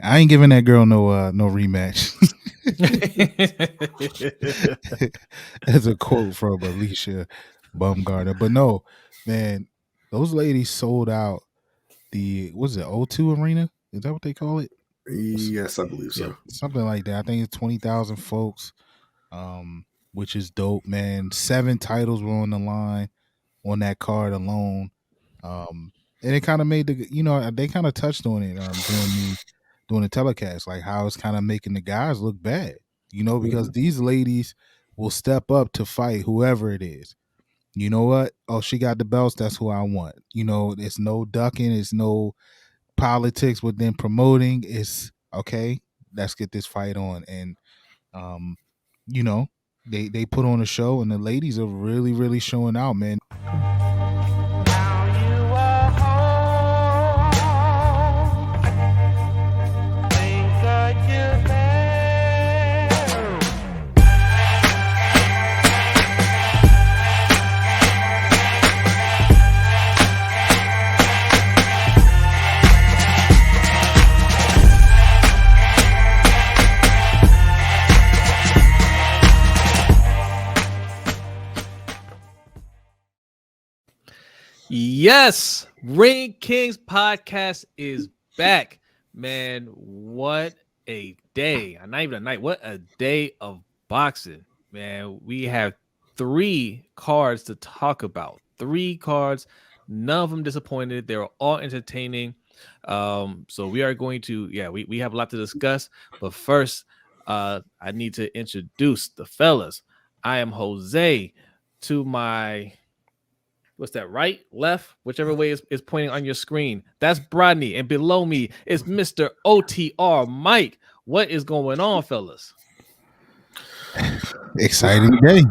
I ain't giving that girl no rematch. That's a quote from Alicia Baumgartner. But no, man, those ladies sold out was it O2 Arena? Is that what they call it? Yes, I believe so. Something like that. I think it's 20,000 folks, which is dope, man. 7 titles were on the line on that card alone. And it kind of made they kind of touched on it during the telecast, like how it's kind of making the guys look bad, because these ladies will step up to fight whoever it is. You know what? Oh, she got the belts. That's who I want. It's no ducking. It's no politics with them promoting. It's okay. Let's get this fight on. And, they put on a show, and the ladies are really, really showing out, man. Yes, Ring Kings podcast is back, man. What a day! Not even a night. What a day of boxing, man. We have 3 cards to talk about. 3 cards, none of them disappointed. They were all entertaining. So we are going to, we have a lot to discuss. But first, I need to introduce the fellas. I am Jose. To my what's that, right, left, whichever way is pointing on your screen. That's Brodny, and below me is Mr. OTR Mike. What is going on, fellas? Exciting day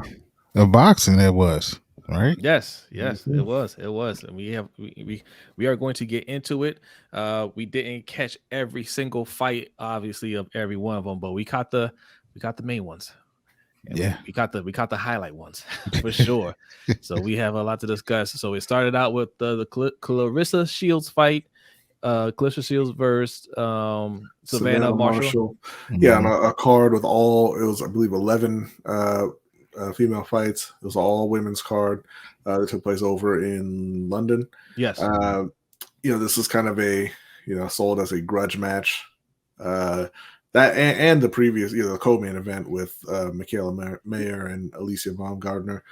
of boxing that was, right? Yes, it was. And we are going to get into it. We didn't catch every single fight, obviously, of every one of them, but we caught the main ones. And we caught the highlight ones for sure. So we have a lot to discuss. So it started out with the Claressa Shields fight. Claressa Shields versus Savannah Marshall. Yeah, on a card with it was, I believe, 11 female fights. It was an all women's card that took place over in London. Yes. This is kind of sold as a grudge match. That and the previous, the co-main event with Michaela Mayer and Alicia Baumgartner.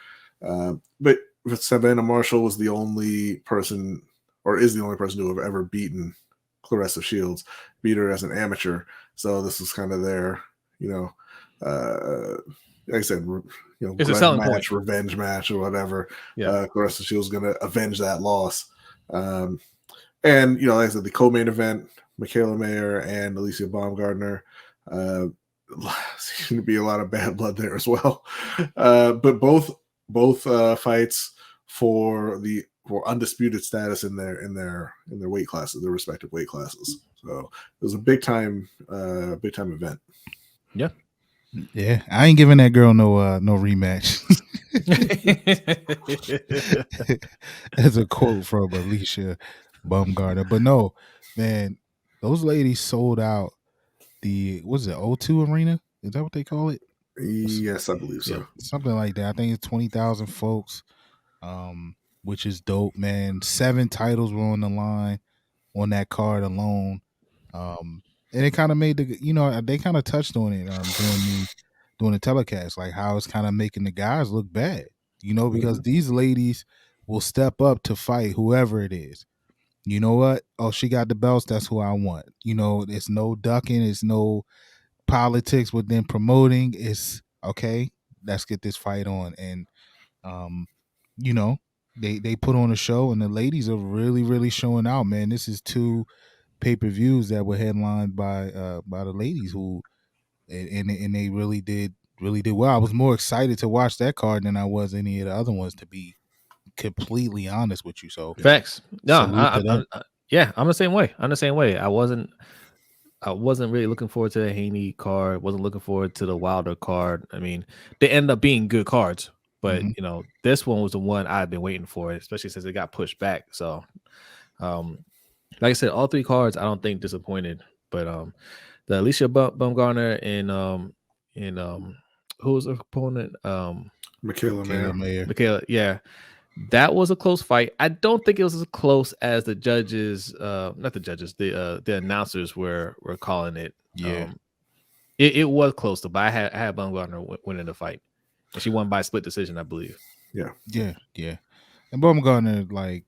But Savannah Marshall was the only person, or is the only person to have ever beaten Claressa Shields, beat her as an amateur. So this is kind of their, like I said, it's a selling point, revenge match or whatever. Yeah. Claressa Shields is going to avenge that loss. And, like I said, the co-main event, Michaela Mayer and Alicia Baumgartner. Seems to be a lot of bad blood there as well. But both fights for undisputed status in their weight classes, their respective weight classes. So it was a big time event. Yeah. Yeah, I ain't giving that girl no rematch. That's a quote from Alicia Baumgartner. But no, man, those ladies sold out was it O2 Arena? Is that what they call it? Yes, I believe so. Something like that. I think it's 20,000 folks, which is dope, man. 7 titles were on the line on that card alone. And it kind of made they kind of touched on it during the telecast, like how it's kind of making the guys look bad, because these ladies will step up to fight whoever it is. You know what? Oh, she got the belts. That's who I want. It's no ducking. It's no politics with them promoting. It's okay. Let's get this fight on. And, they put on a show, and the ladies are really, really showing out, man. This is 2 pay-per-views that were headlined by the ladies who, and they really did well. I was more excited to watch that card than I was any of the other ones, to be completely honest with you. So facts. No, I'm the same way. I wasn't really looking forward to the Haney card. Wasn't looking forward to the Wilder card. I mean, they end up being good cards, but this one was the one I've been waiting for, especially since it got pushed back. So, like I said, all 3 cards I don't think disappointed. But the Alicia Bumgarner and who was the opponent? Michaela Mayer. Michaela, yeah. That was a close fight. I don't think it was as close as the judges, not the judges, the announcers were calling it. Yeah. It was close, but I had Bumgarner winning the fight, and she won by split decision, I believe. Yeah. And Bumgarner, like,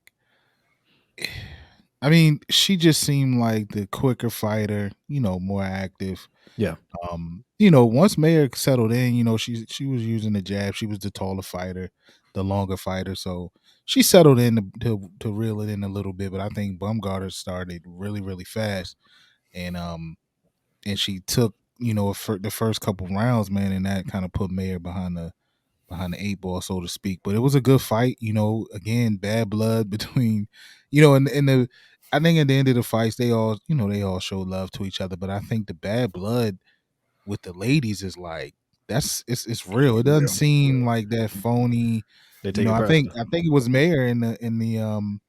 I mean, she just seemed like the quicker fighter, more active. Yeah. Once Mayer settled in, she was using the jab. She was the taller fighter, the longer fighter. So she settled in to reel it in a little bit. But I think Bumgarner started really, really fast. And she took, the first couple rounds, man, and that kind of put Mayer behind the eight ball, so to speak. But it was a good fight, again, bad blood between, and the I think at the end of the fights, they all showed love to each other. But I think the bad blood with the ladies is like it's real. It doesn't seem like that phony. They take I think it was Mayer in the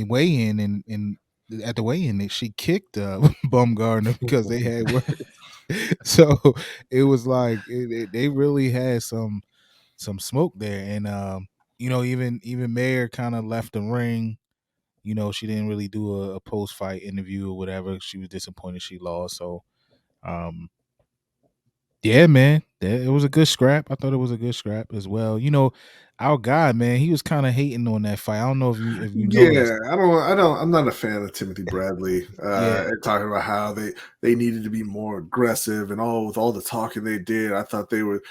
weigh-in and at the weigh-in that she kicked Bumgarner because they had words. So it was like they really had some smoke there, and even Mayer kind of left the ring. She didn't really do a post-fight interview or whatever. She was disappointed she lost. So, yeah, man, it was a good scrap. I thought it was a good scrap as well. Our guy, man, he was kind of hating on that fight. I don't know if you noticed. I'm not a fan of Timothy Bradley. And talking about how they needed to be more aggressive and with all the talking they did, I thought they would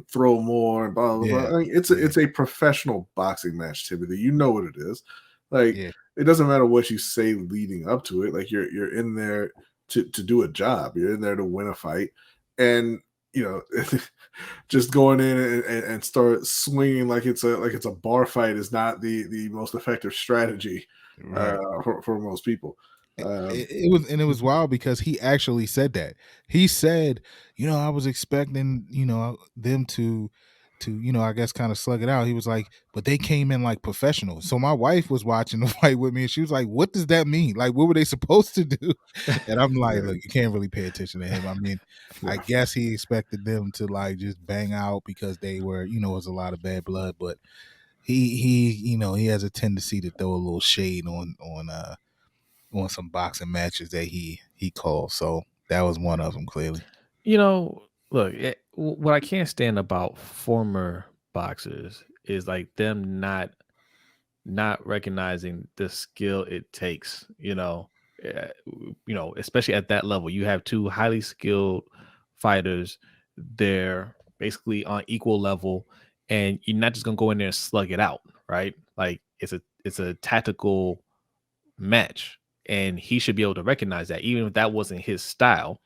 throw more and blah blah blah. I mean, it's a professional boxing match, Timothy. You know what it is. Like, it doesn't matter what you say leading up to it. Like, you're in there to do a job. You're in there to win a fight, and just going in and start swinging like it's a bar fight is not the most effective strategy for most people. It was wild because he actually said that. He said, I was expecting, them to I guess kind of slug it out. He was like, but they came in like professionals. So my wife was watching the fight with me and she was like, what does that mean? Like, what were they supposed to do? And I'm like, look, you can't really pay attention to him. I mean, I guess he expected them to like just bang out because they were, it was a lot of bad blood, but he has a tendency to throw a little shade on some boxing matches that he called. So that was one of them, clearly. Look, what I can't stand about former boxers is like them not recognizing the skill it takes. Especially at that level, you have two highly skilled fighters. They're basically on equal level, and you're not just gonna go in there and slug it out, right? Like, it's a tactical match, and he should be able to recognize that, even if that wasn't his style.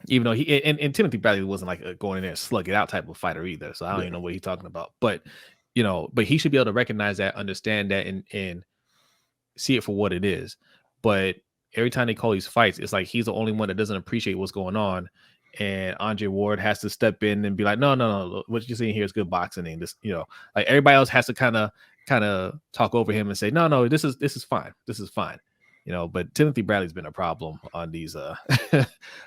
Even though and Timothy Bradley wasn't like a going in there and slug it out type of fighter either. So I don't even know what he's talking about. But but he should be able to recognize that, understand that, and see it for what it is. But every time they call these fights, it's like he's the only one that doesn't appreciate what's going on. And Andre Ward has to step in and be like, no, what you're seeing here is good boxing. And this, like everybody else has to kind of talk over him and say, no, this is fine. This is fine. But Timothy Bradley's been a problem on these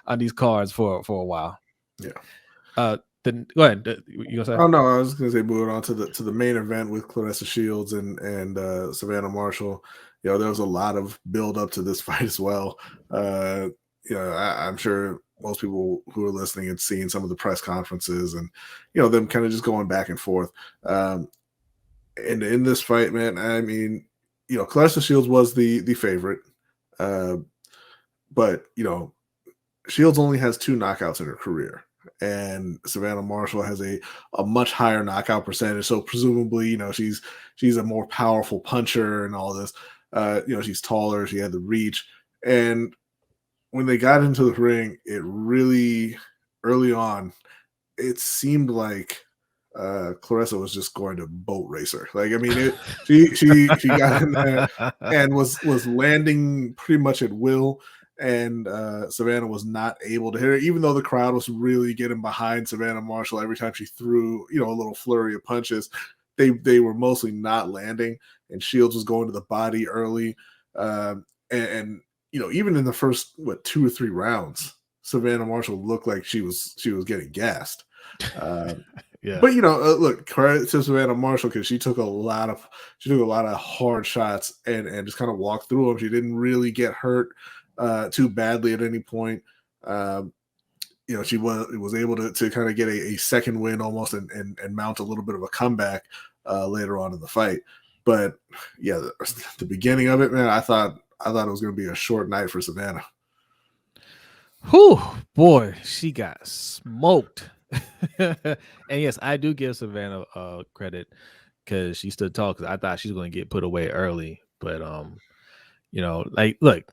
on these cards for a while. Yeah. Then go ahead. You gonna say? Oh no, I was gonna say moving on to the main event with Claressa Shields and Savannah Marshall. There was a lot of build up to this fight as well. I'm sure most people who are listening had seen some of the press conferences and them kind of just going back and forth. And in this fight, man, I mean, Claressa Shields was the favorite, but Shields only has 2 knockouts in her career, and Savannah Marshall has a much higher knockout percentage. So presumably, she's a more powerful puncher and all this. She's taller, she had the reach, and when they got into the ring, it really early on, it seemed like Claressa was just going to boat race her. Like, I mean, she got in there and was landing pretty much at will, and Savannah was not able to hit her, even though the crowd was really getting behind Savannah Marshall every time she threw, a little flurry of punches. They were mostly not landing, and Shields was going to the body early, and even in the first 2 or 3 rounds, Savannah Marshall looked like she was getting gassed. Yeah. But look, credit to Savannah Marshall because she took a lot of hard shots and just kind of walked through them. She didn't really get hurt too badly at any point. She was able to kind of get a second win almost and mount a little bit of a comeback later on in the fight. But yeah, the beginning of it, man, I thought it was going to be a short night for Savannah. Whew, boy, she got smoked. And yes, I do give Savannah credit because she stood tall, because I thought she was going to get put away early. But look,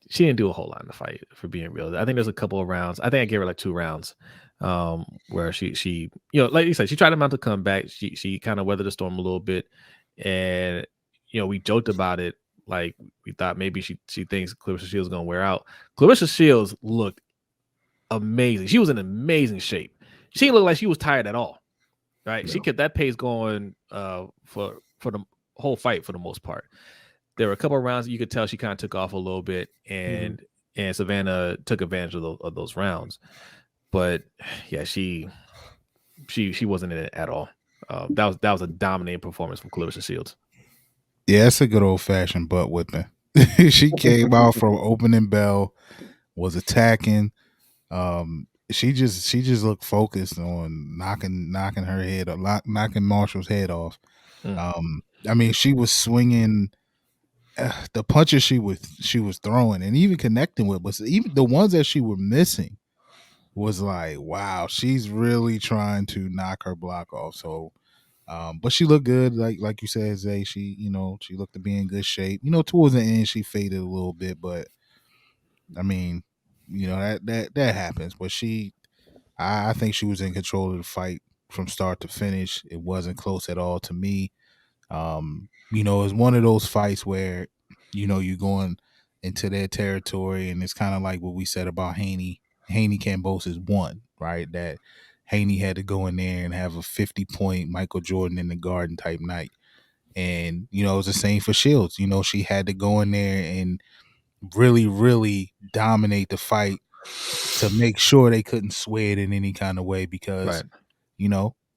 she didn't do a whole lot in the fight, for being real. I think there's a couple of rounds. I think I gave her like 2 rounds where she like you said, she tried to mount a comeback. She kind of weathered the storm a little bit, and we joked about it. Like, we thought maybe she thinks Claressa Shields is gonna wear out. Claressa Shields looked amazing. She was in amazing shape. She didn't look like she was tired at all. Right? No. She kept that pace going for the whole fight for the most part. There were a couple of rounds you could tell she kind of took off a little bit, and Savannah took advantage of those rounds. But yeah, she wasn't in it at all. That was a dominating performance from Claressa Shields. Yeah, it's a good old fashioned butt whipping. She came out from opening bell, was attacking. She just looked focused on knocking her head, knocking Marshall's head off. I mean, she was swinging the punches she was throwing and even connecting with, but even the ones that she were missing was like, wow, she's really trying to knock her block off. So, but she looked good, like you said, Zay. She she looked to be in good shape. Towards the end she faded a little bit, but I mean, that happens. But I think she was in control of the fight from start to finish. It wasn't close at all to me. It's one of those fights where, you're going into their territory, and it's kind of like what we said about Haney. Haney Kambosos won, right? That Haney had to go in there and have a 50-point Michael Jordan in the Garden type night. And, it was the same for Shields. She had to go in there and really, really dominate the fight to make sure they couldn't sway it in any kind of way because,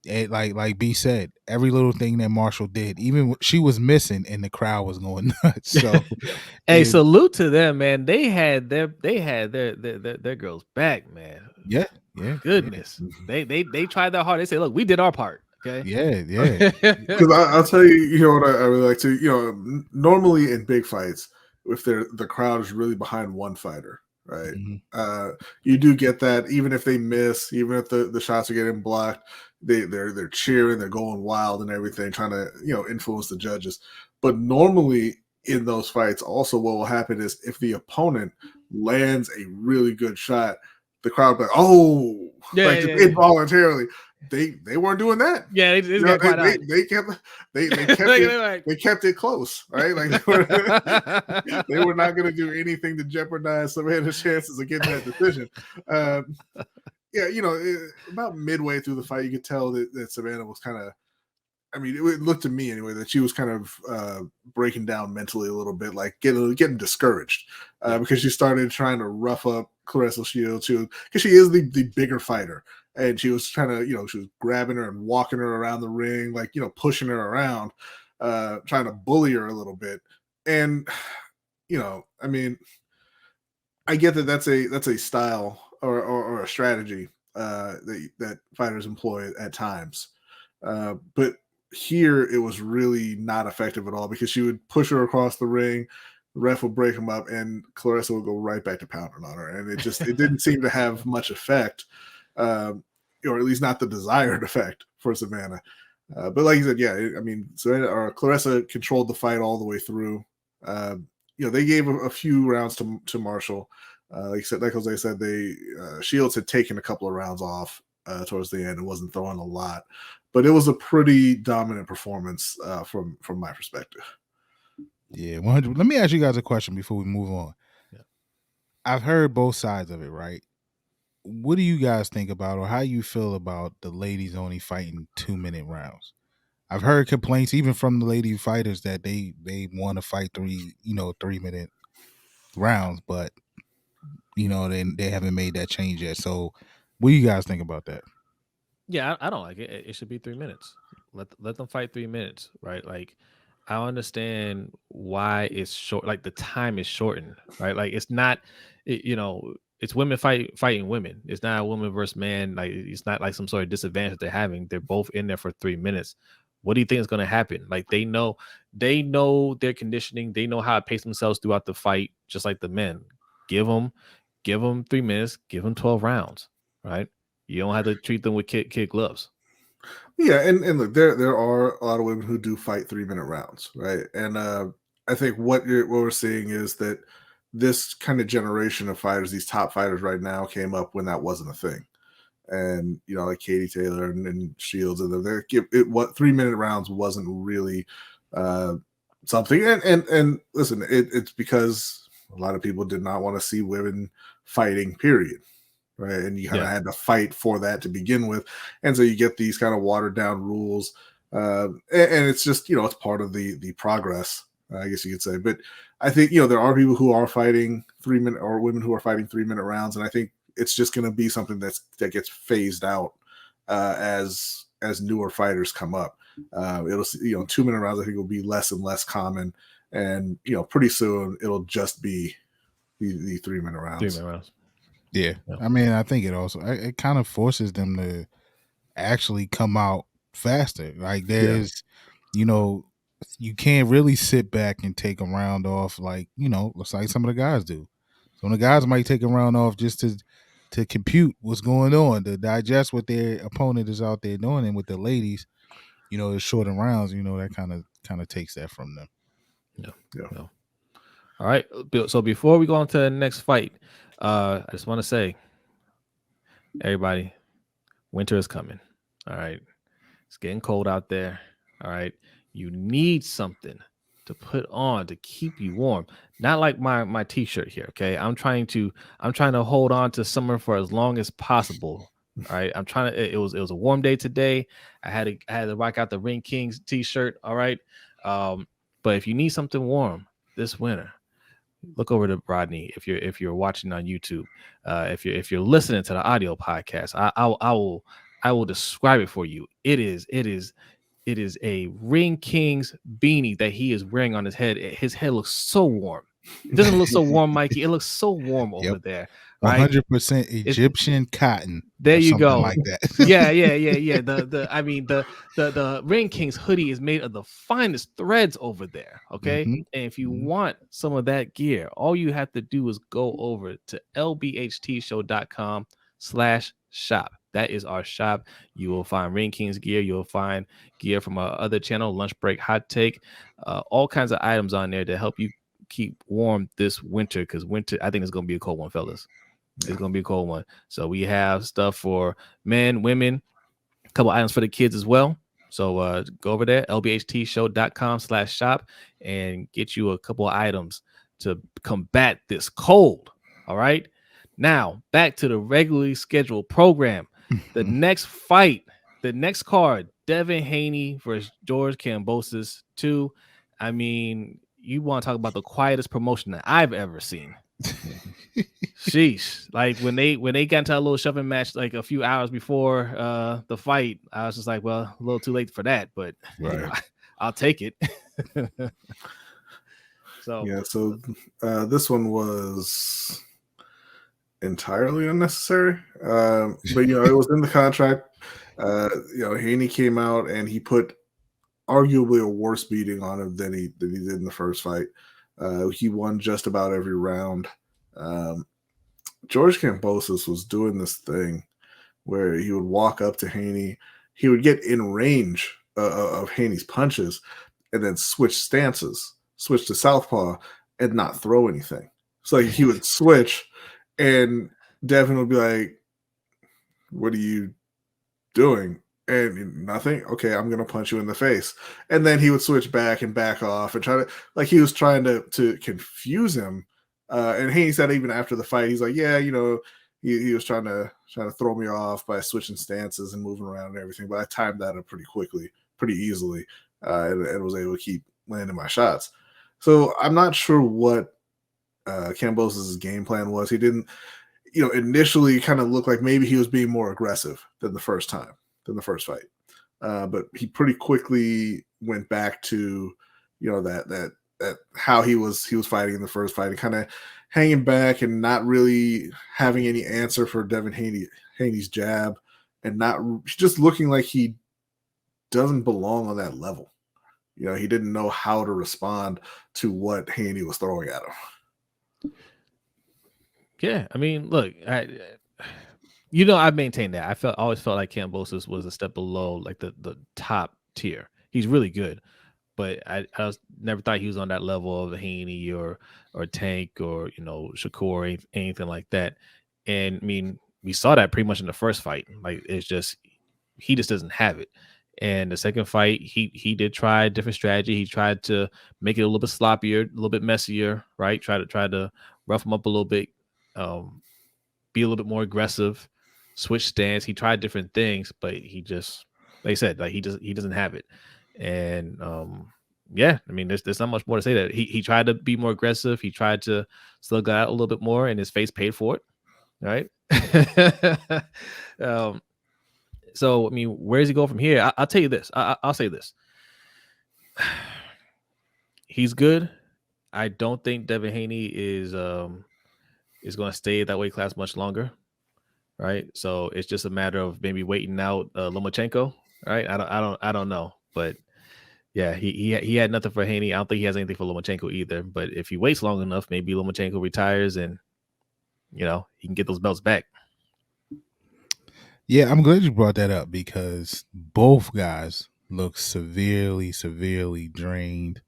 like B said, every little thing that Marshall did, even she was missing, and the crowd was going nuts. So, hey, salute to them, man. They had their girls back, man. Yeah. Goodness, yeah. They tried that hard. They said, "Look, we did our part." Okay. Yeah. Because I'll tell you, what I really like to, normally in big fights, if the crowd is really behind one fighter, right? You do get that, even if they miss, even if the shots are getting blocked, they're cheering, they're going wild and everything, trying to influence the judges. But normally in those fights, also what will happen is if the opponent lands a really good shot, the crowd will be like, oh, involuntarily. They weren't doing that. Yeah, they kept it close, right? Like they were not going to do anything to jeopardize Savannah's chances of getting that decision. About midway through the fight, you could tell that Savannah was kind of, I mean, it looked to me anyway that she was kind of breaking down mentally a little bit, like getting discouraged because she started trying to rough up Claressa Shields because she is the bigger fighter. And she was trying to, she was grabbing her and walking her around the ring, like, pushing her around, trying to bully her a little bit. And, I mean, I get that's a style or a strategy that fighters employ at times. But here it was really not effective at all because she would push her across the ring. The ref would break them up and Claressa would go right back to pounding on her. And it didn't seem to have much effect. Or at least not the desired effect for Savannah. But like you said, I mean, Claressa controlled the fight all the way through. They gave a few rounds to Marshall. Like Jose said, Shields had taken a couple of rounds off towards the end and wasn't throwing a lot. But it was a pretty dominant performance from my perspective. Yeah, 100. Let me ask you guys a question before we move on. Yeah. I've heard both sides of it, right? What do you guys think about, or how you feel about the ladies only fighting 2-minute rounds? I've heard complaints even from the lady fighters that they want to fight 3-minute rounds, but they haven't made that change yet. So, what do you guys think about that? Yeah, I don't like it. It should be 3 minutes. Let them fight 3 minutes, right? Like, I understand why it's short. Like the time is shortened, right? Like it's not, it's women fighting women. It's not a woman versus man. Like it's not like some sort of disadvantage they're having. They're both in there for 3 minutes. What do you think is going to happen? Like they know their conditioning. They know how to pace themselves throughout the fight, just like the men. Give them 3 minutes. Give them 12 rounds, right? You don't have to treat them with kid gloves. Yeah, and look, there are a lot of women who do fight 3-minute rounds, right? And I think what we're seeing is that this kind of generation of fighters, these top fighters right now, came up when that wasn't a thing. And like Katie Taylor and Shields, and what 3-minute rounds wasn't really something. And listen, it's because a lot of people did not want to see women fighting, period. Right. And you kind of had to fight for that to begin with. And so you get these kind of watered down rules. And it's just, it's part of the progress, I guess you could say. But I think, there are people who are fighting 3-minute, or women who are fighting 3-minute rounds. And I think it's just going to be something that gets phased out as newer fighters come up. It'll, 2-minute rounds, I think, will be less and less common. And, pretty soon it'll just be the 3-minute rounds. 3-minute rounds. Yeah. I mean, I think it kind of forces them to actually come out faster. Like there's, you can't really sit back and take a round off like some of the guys do. Some of the guys might take a round off just to compute what's going on, to digest what their opponent is out there doing. And with the ladies, it's shorter rounds, that kind of takes that from them. Yeah. All right. So before we go on to the next fight, I just want to say, everybody, winter is coming. All right. It's getting cold out there. All right. You need something to put on to keep you warm. Not like my t-shirt here. Okay. I'm trying to hold on to summer for as long as possible. All right. It was a warm day today. I had to rock out the Ring Kings t-shirt. All right. But if you need something warm this winter, look over to Brodny if you're watching on YouTube. If you're listening to the audio podcast, I will describe it for you. It is a Ring Kings beanie that he is wearing on his head. His head looks so warm. It doesn't look so warm, Mikey. It looks so warm over there. Right? 100% Egyptian cotton. There you go. Like that. Yeah. The Ring Kings hoodie is made of the finest threads over there. Okay. Mm-hmm. And if you want some of that gear, all you have to do is go over to LBHTShow.com/shop. That is our shop. You will find Ring Kings gear. You'll find gear from our other channel, Lunch Break Hot Take, all kinds of items on there to help you keep warm this winter, because winter, I think, it's going to be a cold one, fellas. It's going to be a cold one. So we have stuff for men, women, a couple items for the kids as well. So go over there, LBHTshow.com/shop, and get you a couple of items to combat this cold. All right. Now, back to the regularly scheduled program. The next fight, the next card, Devin Haney versus George Kambosos Jr. I mean, you want to talk about the quietest promotion that I've ever seen. Sheesh. Like when they got into a little shoving match like a few hours before the fight, I was just like, well, a little too late for that, but right. I'll take it. So this one was entirely unnecessary. But it was in the contract. Haney came out and he put arguably a worse beating on him than he did in the first fight. He won just about every round. George Kambosos was doing this thing where he would walk up to Haney, he would get in range of Haney's punches, and then switch stances, switch to southpaw, and not throw anything. So he would switch, and Devin would be like, "What are you doing?" And nothing. Okay, I'm gonna punch you in the face. And then he would switch back and back off and try to, like, he was trying to confuse him. And Haney said even after the fight, he's like, yeah, he was trying to throw me off by switching stances and moving around and everything. But I timed that up pretty quickly, pretty easily, and was able to keep landing my shots. So I'm not sure what Kambosos' game plan was. He didn't, initially kind of looked like maybe he was being more aggressive than the first fight. But he pretty quickly went back to, that how he was fighting in the first fight, and kind of hanging back and not really having any answer for Devin Haney's jab, and not just looking like he doesn't belong on that level. He didn't know how to respond to what Haney was throwing at him. Yeah, I mean, look, I maintained that. Always felt like Kambosos was a step below, like the top tier. He's really good, but I never thought he was on that level of Haney or Tank or Shakur or anything like that. And I mean, we saw that pretty much in the first fight. Like, it's just he just doesn't have it. And the second fight, he did try a different strategy. He tried to make it a little bit sloppier, a little bit messier, right? Try to rough him up a little bit, be a little bit more aggressive, switch stance. He tried different things, but he just, like I said, like he doesn't have it. And yeah, I mean, there's not much more to say. That he tried to be more aggressive. He tried to slug out a little bit more, and his face paid for it, right? So, I mean, where does he go from here? I'll tell you this. I'll say this. He's good. I don't think Devin Haney is going to stay that weight class much longer, right? So it's just a matter of maybe waiting out Lomachenko, right? I don't know, but yeah, he had nothing for Haney. I don't think he has anything for Lomachenko either. But if he waits long enough, maybe Lomachenko retires and he can get those belts back. Yeah, I'm glad you brought that up because both guys look severely drained.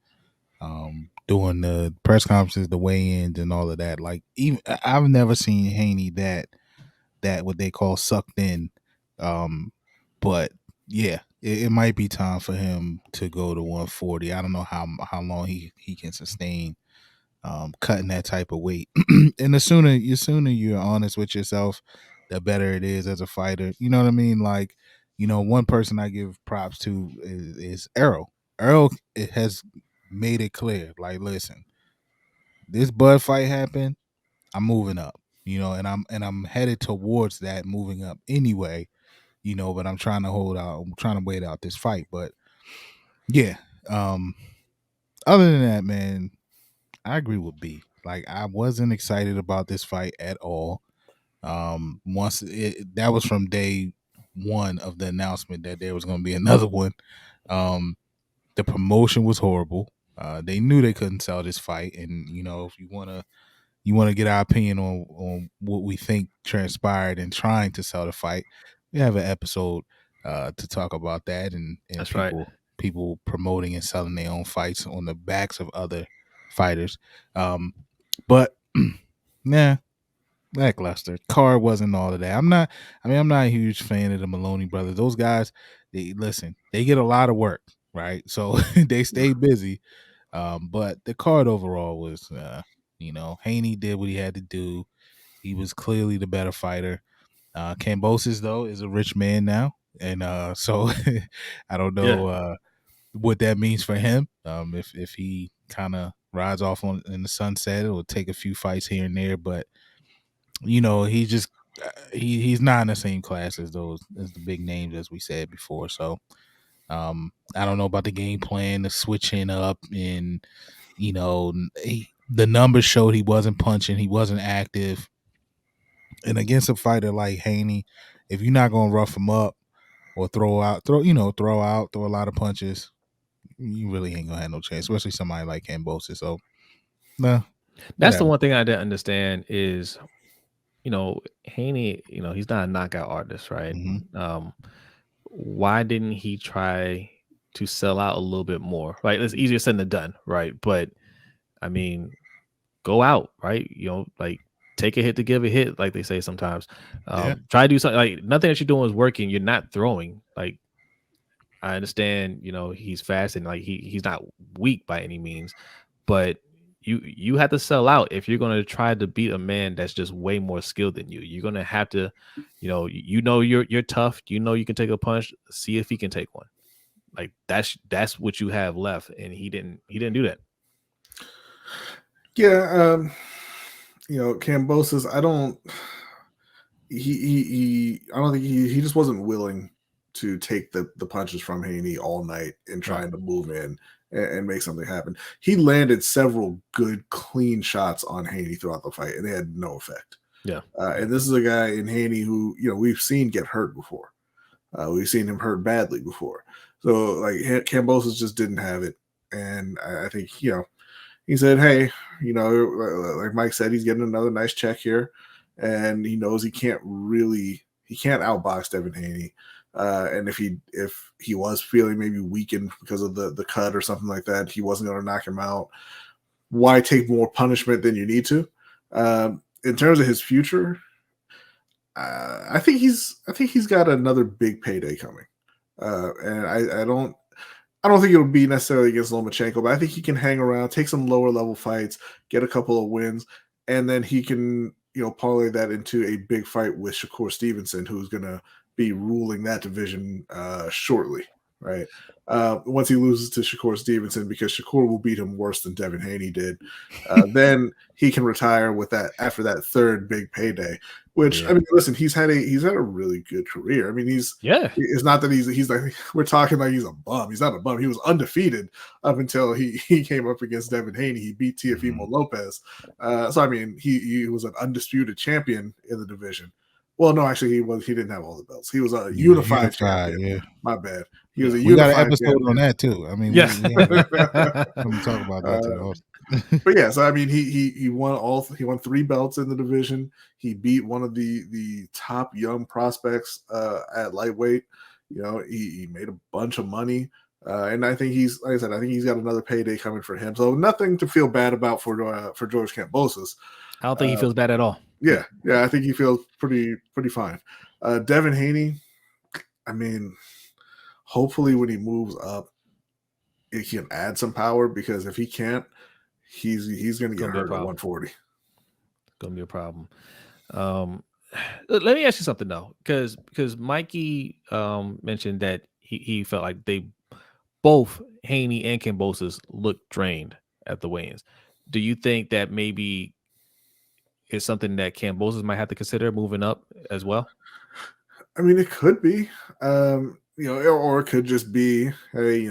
Doing the press conferences, the weigh-ins, and all of that. Like, even I've never seen Haney that what they call sucked in. But yeah, it might be time for him to go to 140. I don't know how long he can sustain cutting that type of weight. And the sooner you're honest with yourself, the better it is as a fighter. You know what I mean? Like, one person I give props to is Errol. Errol has made it clear, like, listen, this Bud fight happened, I'm moving up, and I'm headed towards that, moving up anyway, but I'm trying to wait out this fight. But yeah, other than that, man, I agree with B. Like, I wasn't excited about this fight at all. That was from day one of the announcement that there was going to be another one. The promotion was horrible. They knew they couldn't sell this fight, and if you want to get our opinion on what we think transpired in trying to sell the fight, we have an episode to talk about that, and That's people promoting and selling their own fights on the backs of other fighters. But nah, lackluster. Card wasn't all of that. I'm not a huge fan of the Maloney brothers. Those guys, they get a lot of work, right? So they stay busy. But the card overall was, Haney did what he had to do. He was clearly the better fighter. Kambosos, though, is a rich man now. And so I don't know what that means for him. If he kind of rides off in the sunset, or take a few fights here and there, but he just he's not in the same class as the big names, as we said before. So I don't know about the game plan, the switching up, and the numbers showed he wasn't punching, he wasn't active. And against a fighter like Haney, if you're not gonna rough him up or throw a lot of punches, you really ain't gonna have no chance, especially somebody like Kambosos. So, nah, That's the one thing I didn't understand is, Haney, he's not a knockout artist, right? Mm-hmm. Why didn't he try to sell out a little bit more? Right, it's easier said than done, right? But I mean, go out, right? Like, take a hit to give a hit, like they say sometimes. Try to do something. Like, nothing that you're doing is working. You're not throwing. Like, I understand, he's fast and like he's not weak by any means, but you have to sell out if you're going to try to beat a man that's just way more skilled than you. You're going to have to, you're tough. You can take a punch. See if he can take one. Like, that's what you have left, and he didn't do that. Yeah, Kambosos, I don't think he just wasn't willing to take the punches from Haney all night and trying to move in and make something happen. He landed several good, clean shots on Haney throughout the fight, and they had no effect. Yeah. And this is a guy in Haney who, we've seen get hurt before. We've seen him hurt badly before. So, like, Kambosos just didn't have it. And I think, he said, hey, like Mike said, he's getting another nice check here. And he knows he can't outbox Devin Haney. And if he was feeling maybe weakened because of the cut or something like that, he wasn't going to knock him out. Why take more punishment than you need to? In terms of his future, I think he's got another big payday coming, and I don't think it'll be necessarily against Lomachenko, but I think he can hang around, take some lower level fights, get a couple of wins, and then he can parlay that into a big fight with Shakur Stevenson, who's going to be ruling that division shortly, right? Once he loses to Shakur Stevenson, because Shakur will beat him worse than Devin Haney did, then he can retire with that after that third big payday. Which I mean, listen, he's had a really good career. I mean, it's not that he's like, we're talking like he's a bum. He's not a bum. He was undefeated up until he came up against Devin Haney. He beat Teofimo Lopez. So I mean, he was an undisputed champion in the division. Well, no, actually, he didn't have all the belts. He was a unified champion. Yeah. My bad. He was a unified. We got an episode on that too. I mean, yeah, we talk about that too. But yeah, so I mean, he won 3 belts in the division. He beat one of the top young prospects at lightweight. He made a bunch of money, and I think like I said, I think he's got another payday coming for him. So nothing to feel bad about for George Kambosos. I don't think he feels bad at all. Yeah, I think he feels pretty fine. Devin Haney, I mean, hopefully when he moves up, it can add some power, because if he can't, he's going to get hurt at 140. It's going to be a problem. Let me ask you something though, because Mikey mentioned that he felt like they both, Haney and Kambosos, looked drained at the weigh-ins. Do you think that maybe is something that Kambosos might have to consider moving up as well? I mean, it could be, or it could just be, hey,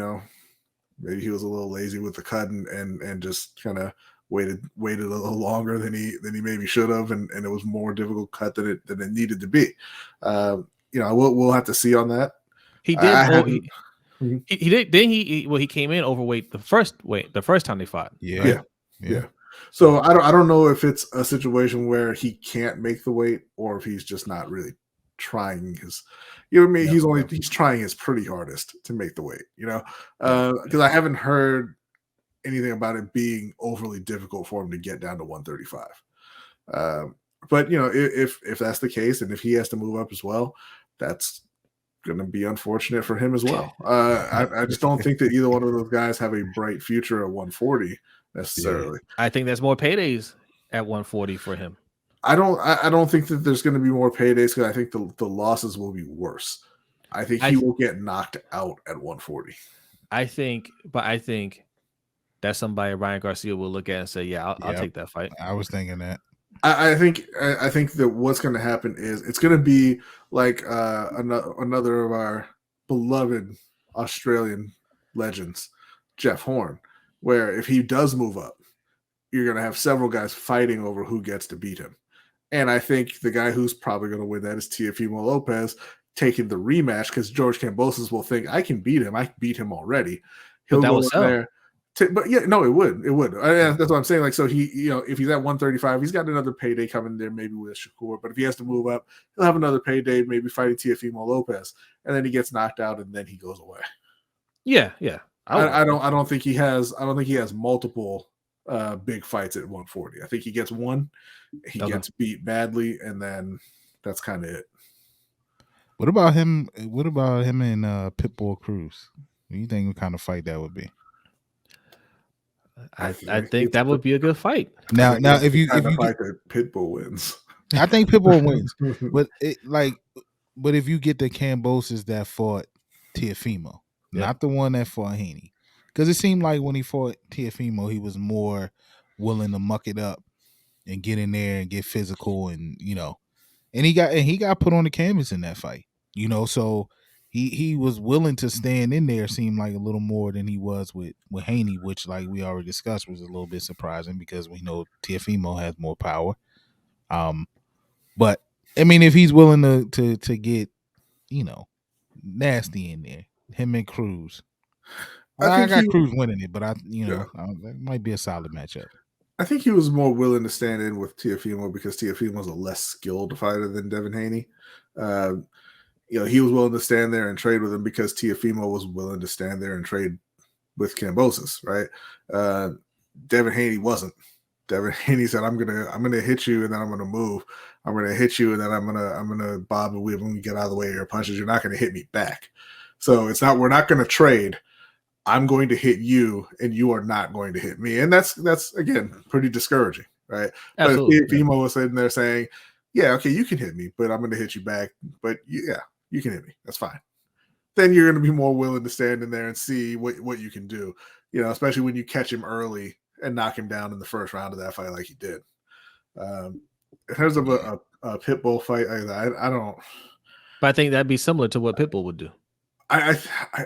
maybe he was a little lazy with the cut and just kind of waited a little longer than he maybe should have, and it was more difficult cut than it needed to be. We'll have to see on that. He did. He did. Then he came in overweight the first time they fought. Yeah. So I don't know if it's a situation where he can't make the weight, or if he's just not really trying his, he's trying his pretty hardest to make the weight, because I haven't heard anything about it being overly difficult for him to get down to 135. But if that's the case, and if he has to move up as well, that's going to be unfortunate for him as well. I just don't think that either one of those guys have a bright future at 140 necessarily. I think there's more paydays at 140 for him. I don't think that there's going to be more paydays, because I think the losses will be worse. I think he will get knocked out at 140. I think that's somebody Ryan Garcia will look at and say, I'll take that fight. I was thinking that. I think that what's going to happen is it's going to be like another of our beloved Australian legends, Jeff Horn, where if he does move up, you're going to have several guys fighting over who gets to beat him. And I think the guy who's probably going to win that is Teofimo Lopez, taking the rematch, because George Kambosos will think, I can beat him. I beat him already. He'll go in there. But yeah, no, it would. That's what I'm saying. Like, so he, if he's at 135, he's got another payday coming there, maybe with Shakur. But if he has to move up, he'll have another payday, maybe fighting Teofimo Lopez, and then he gets knocked out, and then he goes away. Yeah. I don't think he has multiple big fights at 140. I think he gets one, he gets beat badly, and then that's kind of it. What about him? What about him and Pitbull Cruz? What do you think kind of fight that would be? I think that would be a good fight. Now, if you fight that Pitbull wins, I think Pitbull wins. But if you get the Kambosos that fought Teofimo, not the one that fought Haney, because it seemed like when he fought Teofimo, he was more willing to muck it up and get in there and get physical, and and he got put on the canvas in that fight. So he was willing to stand in there. Seemed like a little more than he was with Haney, which, like we already discussed, was a little bit surprising because we know Teofimo has more power. But I mean, if he's willing to get nasty in there, him and Cruz. I got Cruz winning it, but that might be a solid matchup. I think he was more willing to stand in with Teofimo because Teofimo was a less skilled fighter than Devin Haney. He was willing to stand there and trade with him because Teofimo was willing to stand there and trade with Kambosos, right? Devin Haney wasn't. Devin Haney said, "I'm gonna hit you and then I'm gonna move. I'm gonna hit you and then I'm gonna bob and weave when we get out of the way of your punches. You're not gonna hit me back. So we're not gonna trade. I'm going to hit you and you are not going to hit me." And that's again pretty discouraging, right? Absolutely. But if Fimo was sitting there saying, "Yeah, okay, you can hit me, but I'm going to hit you back. But yeah, you can hit me. That's fine." Then you're going to be more willing to stand in there and see what you can do. Especially when you catch him early and knock him down in the first round of that fight, like he did. In terms of a Pitbull fight, I don't. But I think that'd be similar to what Pitbull would do. I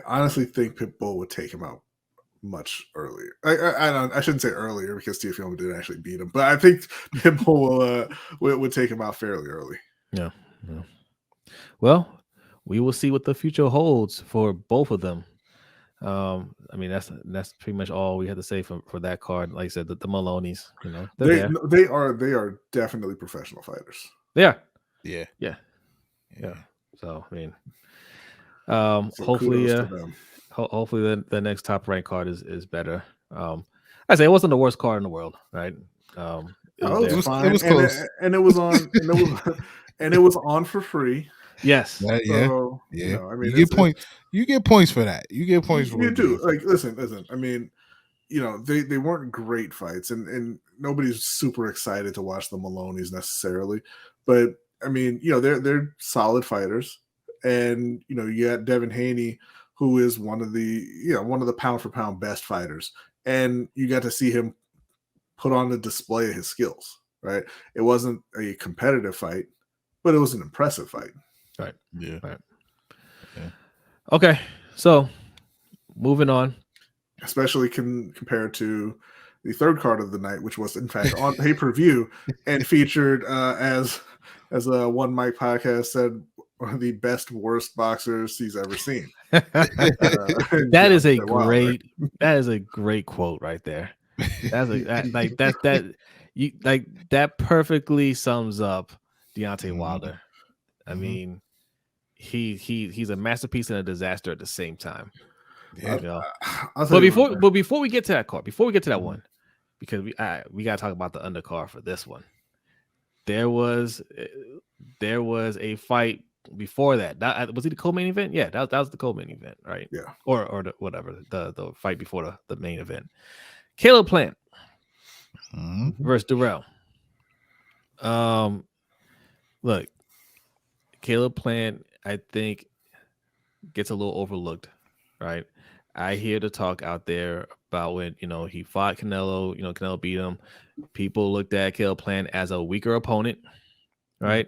honestly think Pitbull would take him out much earlier. I shouldn't say earlier because Teofimo didn't actually beat him, but I think Pitbull would take him out fairly early. Yeah. Well, we will see what the future holds for both of them. I mean, that's pretty much all we have to say for that card. Like I said, the Maloneys, they are definitely professional fighters. They are. Yeah. So I mean, So hopefully the next top ranked card is better. I say it wasn't the worst card in the world, right? It was fine. It was close, and it was on, and it was on for free. Yes. So, yeah. I mean, you get points. You get points for that. You get points for you do. Like, listen. I mean, they weren't great fights, and nobody's super excited to watch the Maloneys necessarily. But I mean, they're solid fighters, and you got Devin Haney, who is one of the pound for pound best fighters, and you got to see him put on the display of his skills. Right? It wasn't a competitive fight, but it was an impressive fight. Right. Yeah. Right. Yeah. Okay. So moving on. Especially compared to the third card of the night, which was in fact on pay-per-view and featured as a One Mic podcast said, one of the best worst boxers he's ever seen. That is a great quote right there. That perfectly sums up Deontay Wilder. I mean, he's a masterpiece and a disaster at the same time. Yeah. But before we get to that card, before we get to that one, because we gotta talk about the undercard for this one. There was a fight before that. Was it the co-main event? Yeah, that was the co-main event, right? Yeah, or whatever the fight before the main event. Caleb Plant versus Durrell. Look, Caleb Plant, I think, gets a little overlooked, right? I hear the talk out there about when he fought Canelo. Canelo beat him. People looked at Caleb Plant as a weaker opponent, right?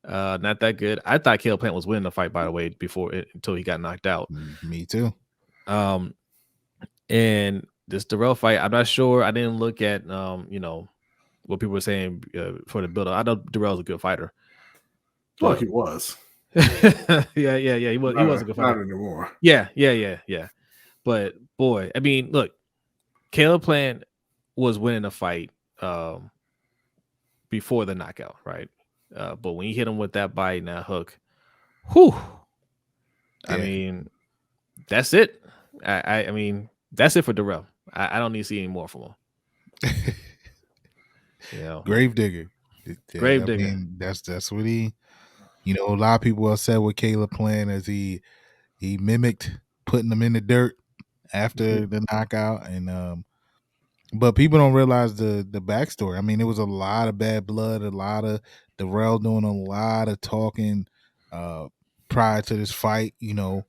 Not that good. I thought Caleb Plant was winning the fight, by the way, until he got knocked out. Me too. And this Durrell fight, I'm not sure. I didn't look at what people were saying for the build-up. I know Durrell's a good fighter. Well, he was. yeah. He was a good fighter. Not anymore. Yeah. But boy, I mean, look, Caleb Plant was winning a fight before the knockout, right? But when you hit him with that bite and that hook, whew! I mean, that's it. I mean, that's it for Durrell. I don't need to see any more from him. Gravedigger. Gravedigger. I mean, that's what he. A lot of people have said with Caleb Plant as he mimicked putting them in the dirt after the knockout, and but people don't realize the backstory. I mean, it was a lot of bad blood, a lot of Durrell doing a lot of talking prior to this fight. Saying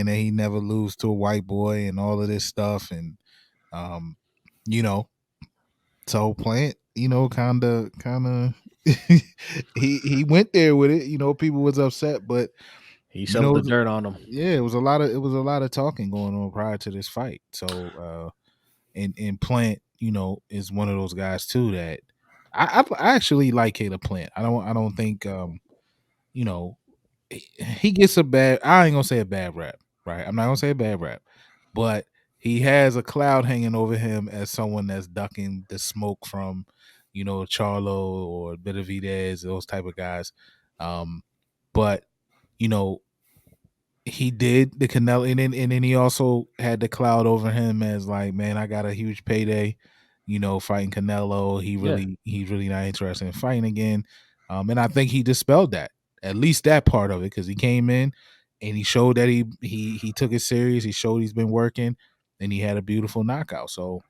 that he never lose to a white boy and all of this stuff, and so Plant kind of he went there with it. People was upset, but He shoveled the dirt on him. yeah, it was a lot of talking going on prior to this fight. So and Plant, is one of those guys too that I actually like Caleb Plant. I don't think he gets a bad. I ain't gonna say a bad rap, right? I'm not gonna say a bad rap, but he has a cloud hanging over him as someone that's ducking the smoke from, Charlo or Benavidez, those type of guys. But you know, he did the Canelo, and then he also had the cloud over him as like, man, I got a huge payday, fighting Canelo. He's really not interested in fighting again. And I think he dispelled that, at least that part of it, because he came in and he showed that he took it serious. He showed he's been working, and he had a beautiful knockout. So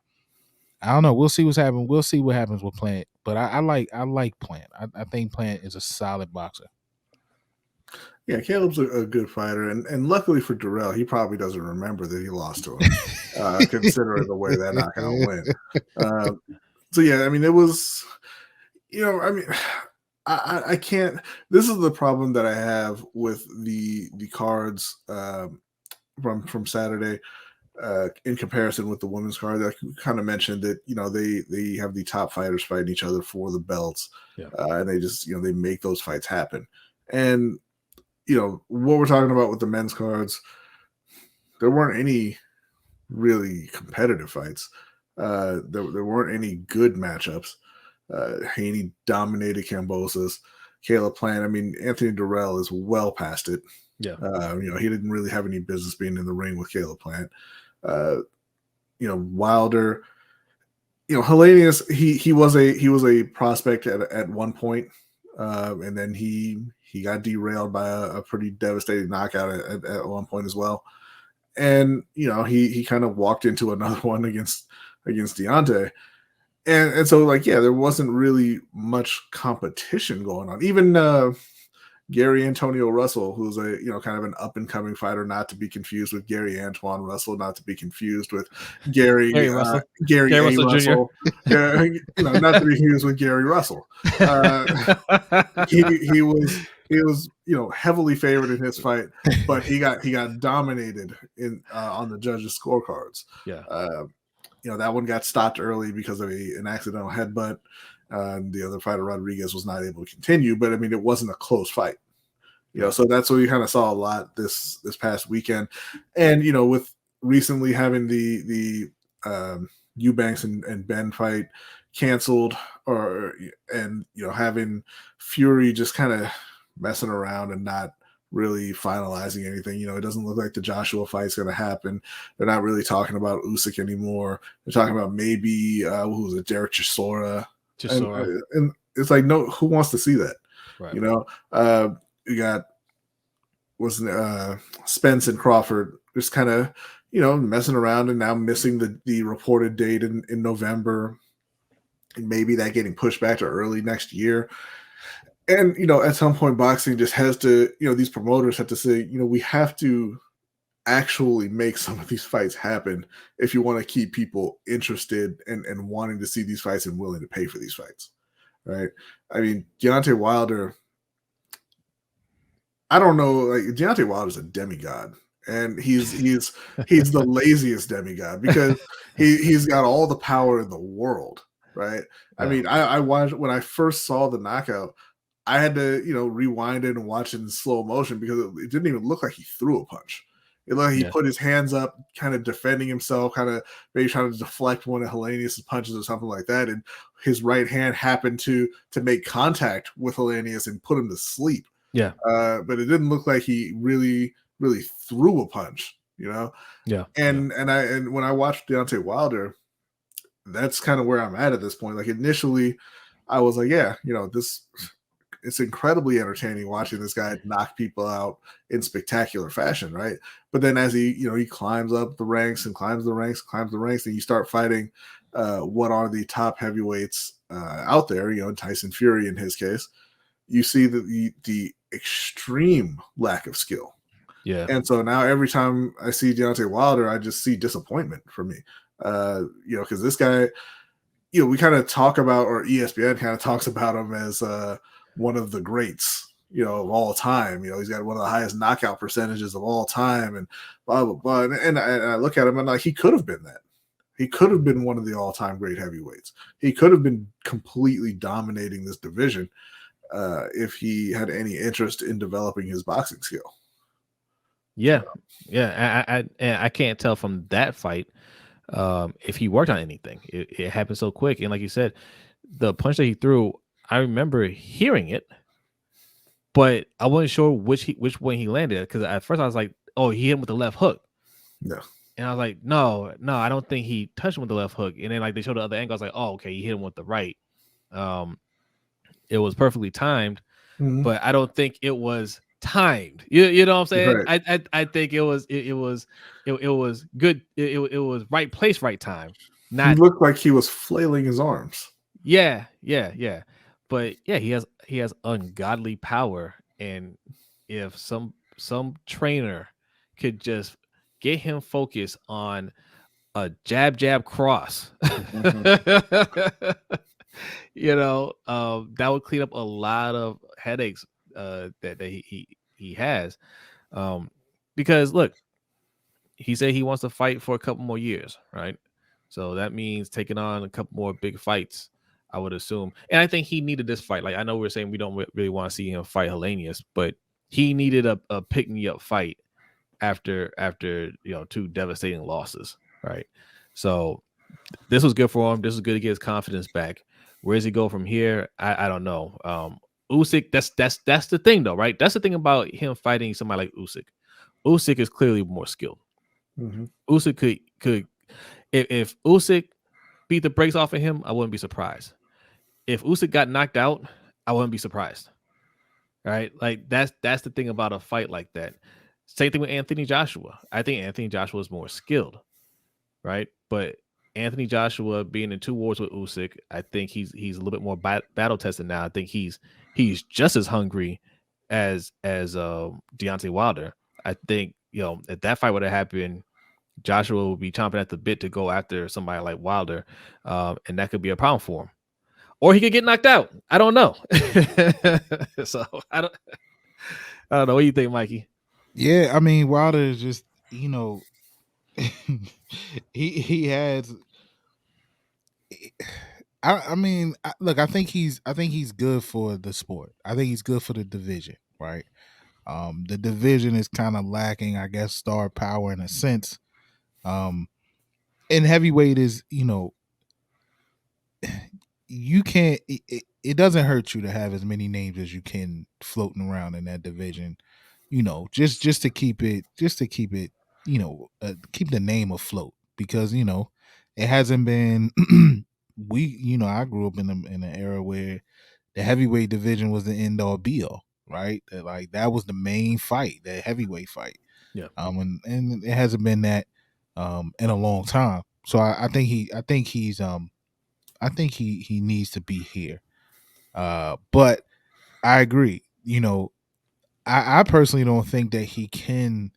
I don't know. We'll see what's happening. We'll see what happens with Plant. But I like Plant. I think Plant is a solid boxer. Yeah, Caleb's a good fighter, and luckily for Durrell, he probably doesn't remember that he lost to him, considering the way that knockout went. So yeah, I mean, it was, I can't. This is the problem that I have with the cards from Saturday. In comparison with the women's card, I kind of mentioned that they have the top fighters fighting each other for the belts, and they just they make those fights happen. And what we're talking about with the men's cards, there weren't any really competitive fights. There weren't any good matchups. Haney dominated Kambosos. Caleb Plant. I mean, Anthony Durrell is well past it. Yeah. He didn't really have any business being in the ring with Caleb Plant. Wilder. Helenius. He was a prospect at one point, and then he got derailed by a pretty devastating knockout at one point as well. And, he kind of walked into another one against Deontay. And so, there wasn't really much competition going on. Even Gary Antonio Russell, who's a, kind of an up-and-coming fighter, not to be confused with Gary Antoine Russell, not to be confused with Gary Russell Jr. Not to be confused with Gary Russell. He was heavily favored in his fight, but he got dominated on the judges' scorecards. Yeah. That one got stopped early because of an accidental headbutt. The other fighter, Rodriguez, was not able to continue, but I mean, it wasn't a close fight. So that's what we kind of saw a lot this past weekend. And with recently having the Eubanks and Ben fight canceled, and having Fury just kind of messing around and not really finalizing anything. It doesn't look like the Joshua fight's going to happen. They're not really talking about Usyk anymore. They're talking about maybe who was it, Derek Chisora. And it's like, no, who wants to see that? Right. You got Spence and Crawford just kind of messing around and now missing the reported date in November, and maybe that getting pushed back to early next year. And at some point, boxing just has to, these promoters have to say, we have to actually make some of these fights happen if you want to keep people interested and wanting to see these fights and willing to pay for these fights, right? I mean, Deontay Wilder, I don't know, like Deontay Wilder's a demigod, and he's the laziest demigod because he's got all the power in the world, right? Yeah. I mean, I watched when I first saw the knockout, I had to rewind it and watch it in slow motion because it didn't even look like he threw a punch. It looked like he put his hands up, kind of defending himself, kind of maybe trying to deflect one of Helenius' punches or something like that, and his right hand happened to make contact with Helenius and put him to sleep. Yeah. But it didn't look like he really threw a punch, Yeah. And when I watched Deontay Wilder, that's kind of where I'm at this point. Like initially, I was like, yeah, it's incredibly entertaining watching this guy knock people out in spectacular fashion, right? But then as he climbs up the ranks and climbs the ranks, and you start fighting what are the top heavyweights out there, Tyson Fury in his case, you see the extreme lack of skill. Yeah. And so now every time I see Deontay Wilder, I just see disappointment for me. Because this guy, we kind of talk about, or ESPN kind of talks about him as one of the greats, of all time. He's got one of the highest knockout percentages of all time, and blah blah blah. And I look at him and like he could have been that. He could have been one of the all-time great heavyweights. He could have been completely dominating this division if he had any interest in developing his boxing skill. Yeah, I can't tell from that fight if he worked on anything. It happened so quick, and like you said, the punch that he threw, I remember hearing it, but I wasn't sure which one he landed, because at first I was like, oh, he hit him with the left hook. Yeah. And I was like, no, I don't think he touched him with the left hook. And then like they showed the other angle, I was like, oh, okay, he hit him with the right. It was perfectly timed, but I don't think it was timed. You know what I'm saying? Right. I think it was good. It was right place, right time. He looked like he was flailing his arms. Yeah. But yeah, he has ungodly power, and if some trainer could just get him focused on a jab cross, that would clean up a lot of headaches that he has. Because look, he said he wants to fight for a couple more years, right? So that means taking on a couple more big fights, I would assume. And I think he needed this fight. Like, I know we're saying we don't really want to see him fight Helenius, but he needed a pick me up fight after 2 devastating losses, right? So this was good for him. This was good to get his confidence back. Where does he go from here? I don't know. Usyk, that's the thing though, right? That's the thing about him fighting somebody like Usyk. Usyk is clearly more skilled. Usyk could if Usyk beat the brakes off of him, I wouldn't be surprised. If Usyk got knocked out, I wouldn't be surprised. Right? Like that's the thing about a fight like that. Same thing with Anthony Joshua. I think Anthony Joshua is more skilled, right? But Anthony Joshua being in 2 wars with Usyk, I think he's a little bit more battle tested now. I think he's just as hungry as Deontay Wilder. I think if that fight would have happened, Joshua would be chomping at the bit to go after somebody like Wilder, and that could be a problem for him. Or he could get knocked out. I don't know. So I don't know. What do you think, Mikey? Yeah, I mean, Wilder is just, he has. Look, I think he's good for the sport. I think he's good for the division, right? The division is kind of lacking, I guess, star power in a sense. And heavyweight is, you can't. It doesn't hurt you to have as many names as you can floating around in that division. Just to keep it, keep the name afloat, because it hasn't been. I grew up in an era where the heavyweight division was the end all be all, right? That was the main fight, the heavyweight fight. Yeah. And it hasn't been that in a long time. So I think he needs to be here. But I agree. I personally don't think that he can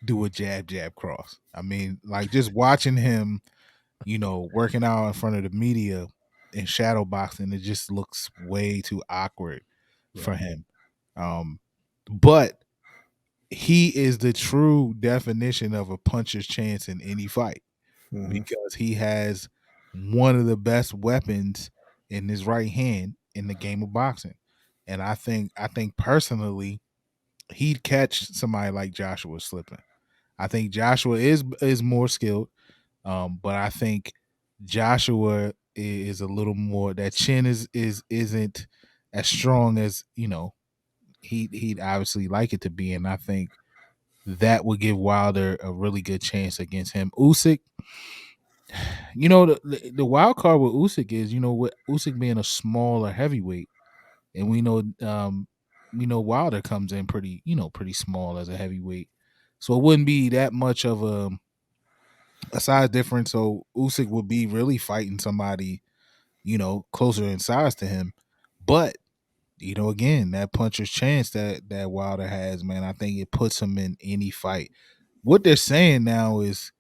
do a jab cross. I mean, like, just watching him, working out in front of the media in shadow boxing, it just looks way too awkward for him. But he is the true definition of a puncher's chance in any fight, because he has one of the best weapons in his right hand in the game of boxing. And I think personally, he'd catch somebody like Joshua slipping. I think Joshua is more skilled, but I think Joshua is a little more, that chin isn't as strong as he'd obviously like it to be, and I think that would give Wilder a really good chance against him. Usyk, the wild card with Usyk is, with Usyk being a smaller heavyweight, and we know Wilder comes in pretty small as a heavyweight, so it wouldn't be that much of a size difference. So Usyk would be really fighting somebody, closer in size to him. But again, that puncher's chance that Wilder has, man, I think it puts him in any fight. What they're saying now is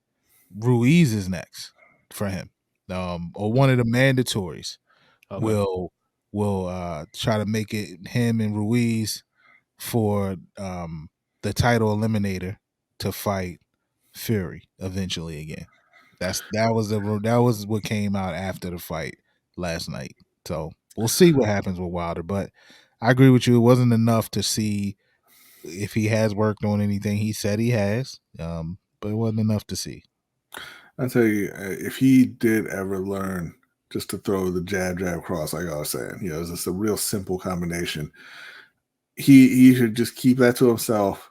Ruiz is next for him. or one of the mandatories Okay. will try to make it him and Ruiz for the title eliminator to fight Fury eventually again. That was what came out after the fight last night. So we'll see what happens with Wilder. But I agree with you. It wasn't enough to see if he has worked on anything. He said he has, but it wasn't enough to see. I tell you, if he did ever learn just to throw the jab cross, like I was saying, it's just a real simple combination. He should just keep that to himself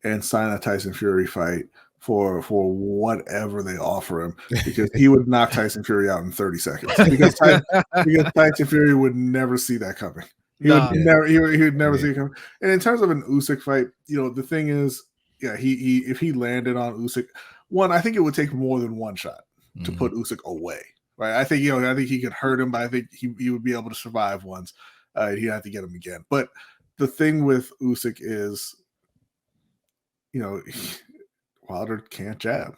and sign a Tyson Fury fight for whatever they offer him, because he would knock Tyson Fury out in 30 seconds. Because Tyson Fury would never see that coming. He would never see it coming. And in terms of an Usyk fight, the thing is, he if he landed on Usyk, I think it would take more than one shot to put Usyk away. Right? I think he could hurt him, but I think he would be able to survive once. He'd have to get him again. But the thing with Usyk is, Wilder can't jab,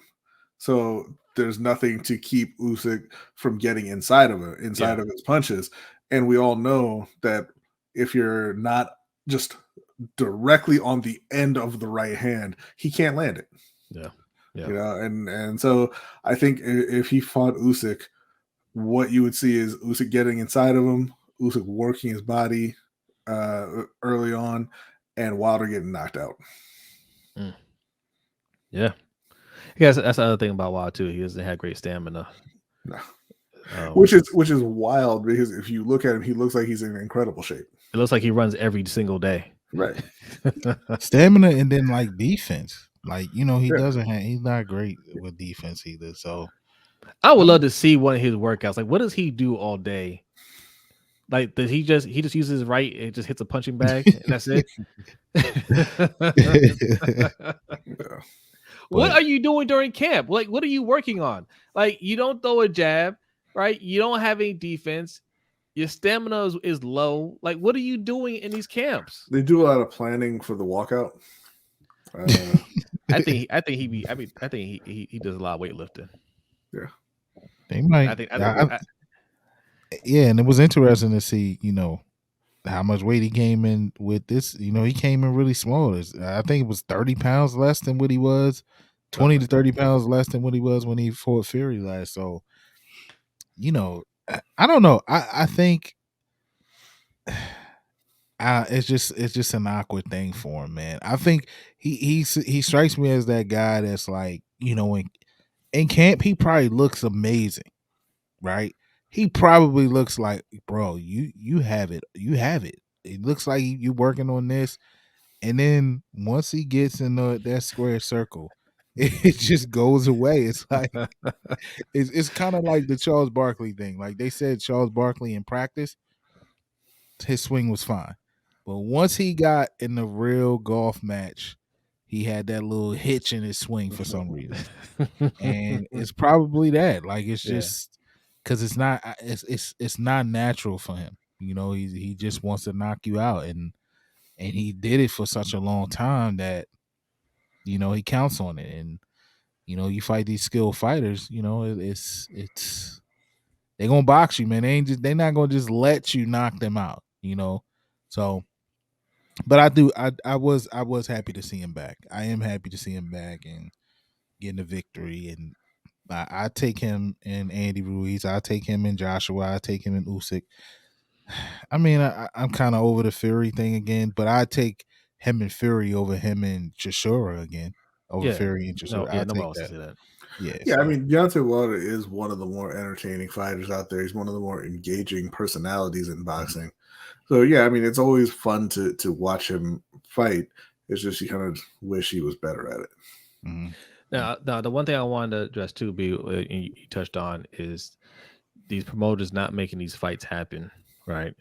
so there's nothing to keep Usyk from getting inside of his punches. And we all know that if you're not just directly on the end of the right hand, he can't land it. And so I think if he fought Usyk, what you would see is Usyk getting inside of him, Usyk working his body early on, and Wilder getting knocked out. Yeah. Yes, that's the other thing about Wilder too. He doesn't have great stamina. No. Which is wild, because if you look at him, he looks like he's in incredible shape. It looks like he runs every single day. Right. Stamina, and then like defense. Like, he's not great with defense either. So I would love to see one of his workouts. Like, what does he do all day? Like, does he just uses his right and just hits a punching bag and that's it? What are you doing during camp? Like, what are you working on? Like, you don't throw a jab, right? You don't have any defense. Your stamina is low. Like, what are you doing in these camps? They do a lot of planning for the walkout. I think he does a lot of weightlifting. Yeah, they might. And it was interesting to see, how much weight he came in with this. He came in really small. I think it was 30 pounds less than what he was, 20 to 30 pounds less than what he was when he fought Fury last. So, I don't know. I think it's just an awkward thing for him, man. I think he strikes me as that guy that's like, in camp he probably looks amazing, right? He probably looks like, bro, you have it. You have it. It looks like you working on this. And then once he gets in that square circle, it just goes away. It's like it's kind of like the Charles Barkley thing. Like they said, Charles Barkley in practice, his swing was fine. But once he got in the real golf match, he had that little hitch in his swing for some reason. And it's probably that. Like it's just because it's not natural for him. He just wants to knock you out, and he did it for such a long time that he counts on it. And you fight these skilled fighters, it's they're gonna box you, man. They're not gonna just let you knock them out, So, but I was happy to see him back. I am happy to see him back and getting a victory. And I take him in Andy Ruiz. I take him in Joshua. I take him in Usyk. I mean, I'm kind of over the Fury thing again, but I take him and Fury over him and Chisora again. Over Fury and Chisora. I take that. Yeah. I mean, Deontay Wilder is one of the more entertaining fighters out there. He's one of the more engaging personalities in boxing. So yeah, I mean, it's always fun to watch him fight. It's just you kind of wish he was better at it. Mm-hmm. Now, the one thing I wanted to address too, you touched on, is these promoters not making these fights happen, right?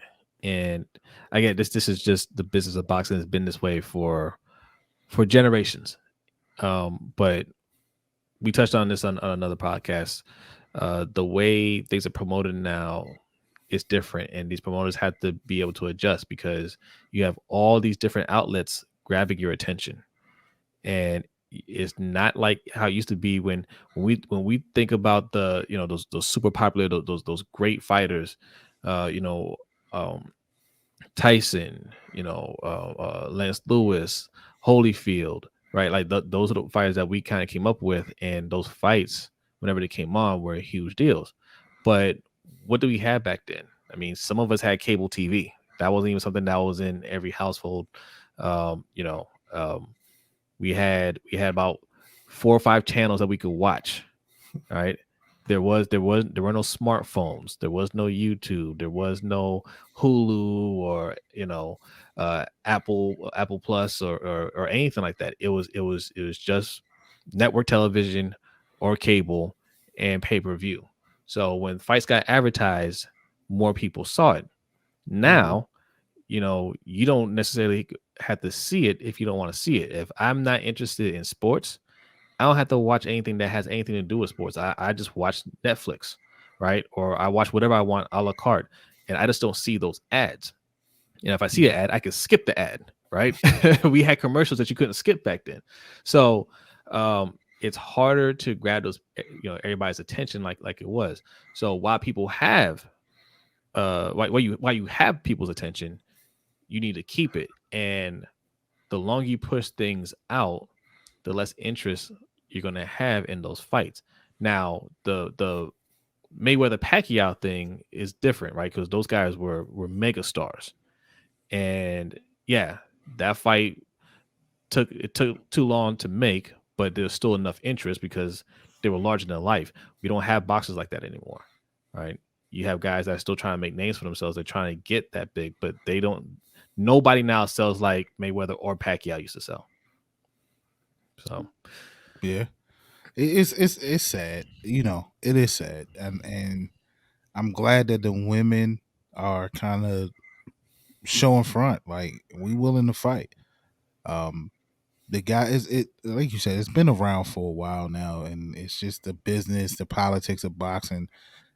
And I get this. This is just the business of boxing. Has been this way for generations. But we touched on this on another podcast. The way things are promoted now is different, and these promoters have to be able to adjust because you have all these different outlets grabbing your attention. And it's not like how it used to be when we think about the those super popular those great fighters, you know, um, Tyson, Lance Lewis, Holyfield, right? Like those are the fighters that we kind of came up with, and those fights, whenever they came on, were huge deals. But what do we have back then? I mean, some of us had cable TV. That wasn't even something that was in every household. Um, you know, um, we had about 4 or 5 channels that we could watch. All right. There were no smartphones. There was no YouTube. There was no Hulu or Apple Plus or anything like that. It was just network television or cable and pay-per-view. So when fights got advertised, more people saw it. Mhm. Now, you don't necessarily have to see it if you don't want to see it. If I'm not interested in sports, I don't have to watch anything that has anything to do with sports. I just watch Netflix, right? Or I watch whatever I want a la carte, and I just don't see those ads. And if I see an ad, I can skip the ad, right? We had commercials that you couldn't skip back then. So it's harder to grab those, everybody's attention like it was. So while people have while you have people's attention, you need to keep it. And the longer you push things out, the less interest you're gonna have in those fights. Now, the Mayweather Pacquiao thing is different, right? Because those guys were mega stars, and yeah, that fight took too long to make, but there's still enough interest because they were larger than life. We don't have boxers like that anymore, right? You have guys that are still trying to make names for themselves. They're trying to get that big, but they don't. Nobody now sells like Mayweather or Pacquiao used to sell. So Yeah, it's sad. It is sad, and I'm glad that the women are kind of showing front. Like, we willing to fight. Um, the guy is it like you said, it's been around for a while now, and it's just the business, the politics of boxing.